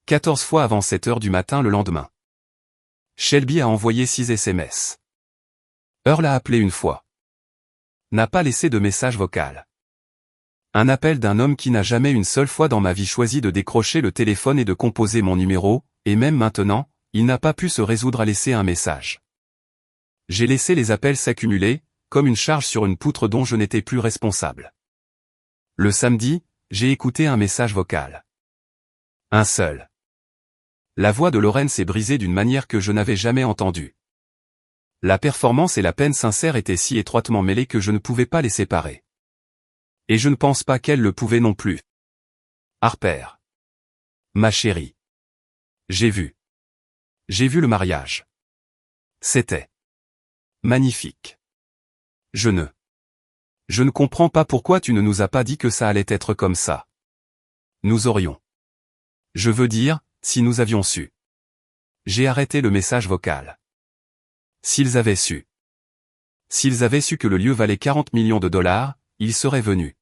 14 fois avant 7 heures du matin le lendemain. Shelby a envoyé 6 SMS. Earl a appelé une fois. N'a pas laissé de message vocal. Un appel d'un homme qui n'a jamais une seule fois dans ma vie choisi de décrocher le téléphone et de composer mon numéro, et même maintenant, il n'a pas pu se résoudre à laisser un message. J'ai laissé les appels s'accumuler, comme une charge sur une poutre dont je n'étais plus responsable. Le samedi, j'ai écouté un message vocal. Un seul. La voix de Lorraine s'est brisée d'une manière que je n'avais jamais entendue. La performance et la peine sincère étaient si étroitement mêlées que je ne pouvais pas les séparer. Et je ne pense pas qu'elle le pouvait non plus. Harper. Ma chérie. J'ai vu. J'ai vu le mariage. C'était magnifique. Je ne comprends pas pourquoi tu ne nous as pas dit que ça allait être comme ça. Nous aurions. Je veux dire, si nous avions su. J'ai arrêté le message vocal. S'ils avaient su. S'ils avaient su que le lieu valait 40 millions de dollars, ils seraient venus.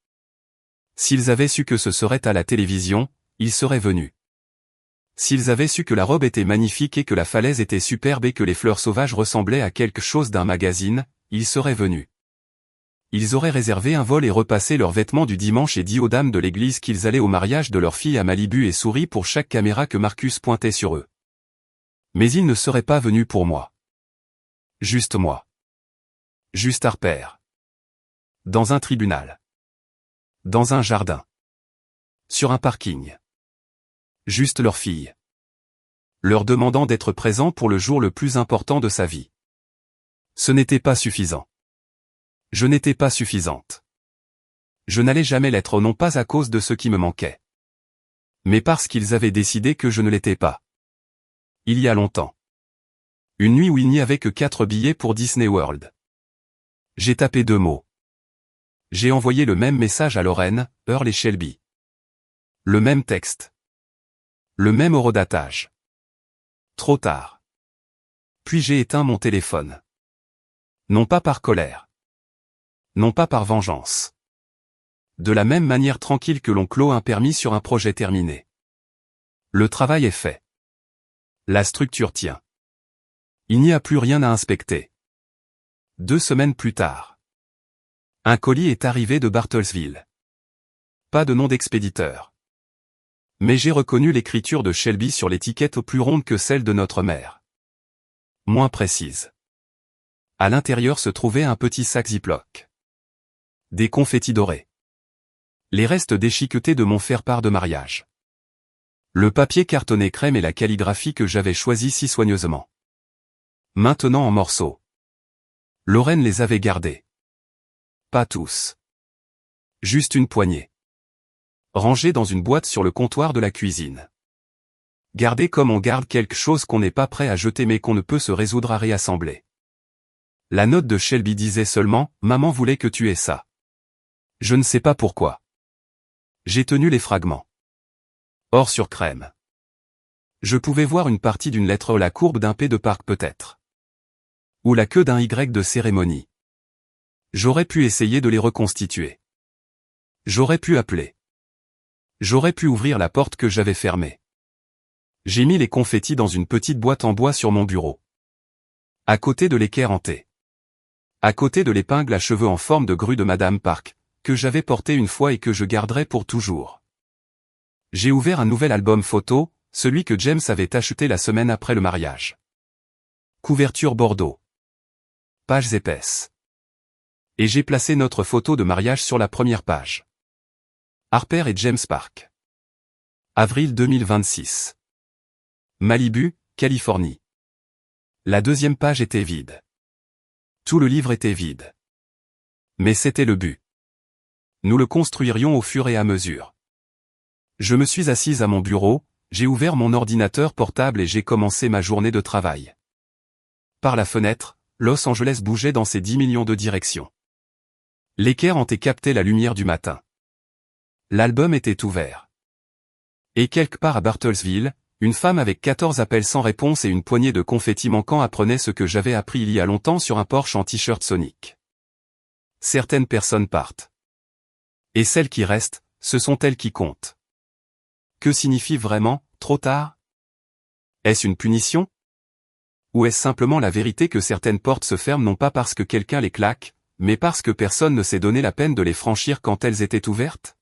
S'ils avaient su que ce serait à la télévision, ils seraient venus. S'ils avaient su que la robe était magnifique et que la falaise était superbe et que les fleurs sauvages ressemblaient à quelque chose d'un magazine, ils seraient venus. Ils auraient réservé un vol et repassé leurs vêtements du dimanche et dit aux dames de l'église qu'ils allaient au mariage de leur fille à Malibu et souri pour chaque caméra que Marcus pointait sur eux. Mais ils ne seraient pas venus pour moi. Juste moi. Juste Harper. Dans un tribunal. Dans un jardin. Sur un parking. Juste leur fille. Leur demandant d'être présent pour le jour le plus important de sa vie. Ce n'était pas suffisant. Je n'étais pas suffisante. Je n'allais jamais l'être non pas à cause de ce qui me manquait. Mais parce qu'ils avaient décidé que je ne l'étais pas. Il y a longtemps. Une nuit où il n'y avait que 4 billets pour Disney World. J'ai tapé 2 mots. J'ai envoyé le même message à Lorraine, Earl et Shelby. Le même texte. Le même horodatage. Trop tard. Puis j'ai éteint mon téléphone. Non pas par colère. Non pas par vengeance. De la même manière tranquille que l'on clôt un permis sur un projet terminé. Le travail est fait. La structure tient. Il n'y a plus rien à inspecter. 2 semaines plus tard. Un colis est arrivé de Bartlesville. Pas de nom d'expéditeur. Mais j'ai reconnu l'écriture de Shelby sur l'étiquette plus ronde que celle de notre mère. Moins précise. À l'intérieur se trouvait un petit sac Ziploc. Des confettis dorés. Les restes déchiquetés de mon faire-part de mariage. Le papier cartonné crème et la calligraphie que j'avais choisi si soigneusement. Maintenant en morceaux. Lorraine les avait gardés. Pas tous. Juste une poignée. Rangés dans une boîte sur le comptoir de la cuisine. Gardés comme on garde quelque chose qu'on n'est pas prêt à jeter mais qu'on ne peut se résoudre à réassembler. La note de Shelby disait seulement « Maman voulait que tu aies ça ». Je ne sais pas pourquoi. J'ai tenu les fragments. Or sur crème. Je pouvais voir une partie d'une lettre ou la courbe d'un P de parc peut-être. Ou la queue d'un Y de cérémonie. J'aurais pu essayer de les reconstituer. J'aurais pu appeler. J'aurais pu ouvrir la porte que j'avais fermée. J'ai mis les confettis dans une petite boîte en bois sur mon bureau. À côté de l'équerre en T. À côté de l'épingle à cheveux en forme de grue de Madame Park, que j'avais portée une fois et que je garderai pour toujours. J'ai ouvert un nouvel album photo, celui que James avait acheté la semaine après le mariage. Couverture bordeaux. Pages épaisses. Et j'ai placé notre photo de mariage sur la première page. Harper et James Park. Avril 2026. Malibu, Californie. La deuxième page était vide. Tout le livre était vide. Mais c'était le but. Nous le construirions au fur et à mesure. Je me suis assise à mon bureau, j'ai ouvert mon ordinateur portable et j'ai commencé ma journée de travail. Par la fenêtre, Los Angeles bougeait dans ses 10 millions de directions. L'équerre hantait captait la lumière du matin. L'album était ouvert. Et quelque part à Bartlesville, une femme avec 14 appels sans réponse et une poignée de confettis manquants apprenait ce que j'avais appris il y a longtemps sur un Porsche en t-shirt Sonic. Certaines personnes partent. Et celles qui restent, ce sont elles qui comptent. Que signifie vraiment « trop tard » ? Est-ce une punition ? Ou est-ce simplement la vérité que certaines portes se ferment non pas parce que quelqu'un les claque, mais parce que personne ne s'est donné la peine de les franchir quand elles étaient ouvertes ?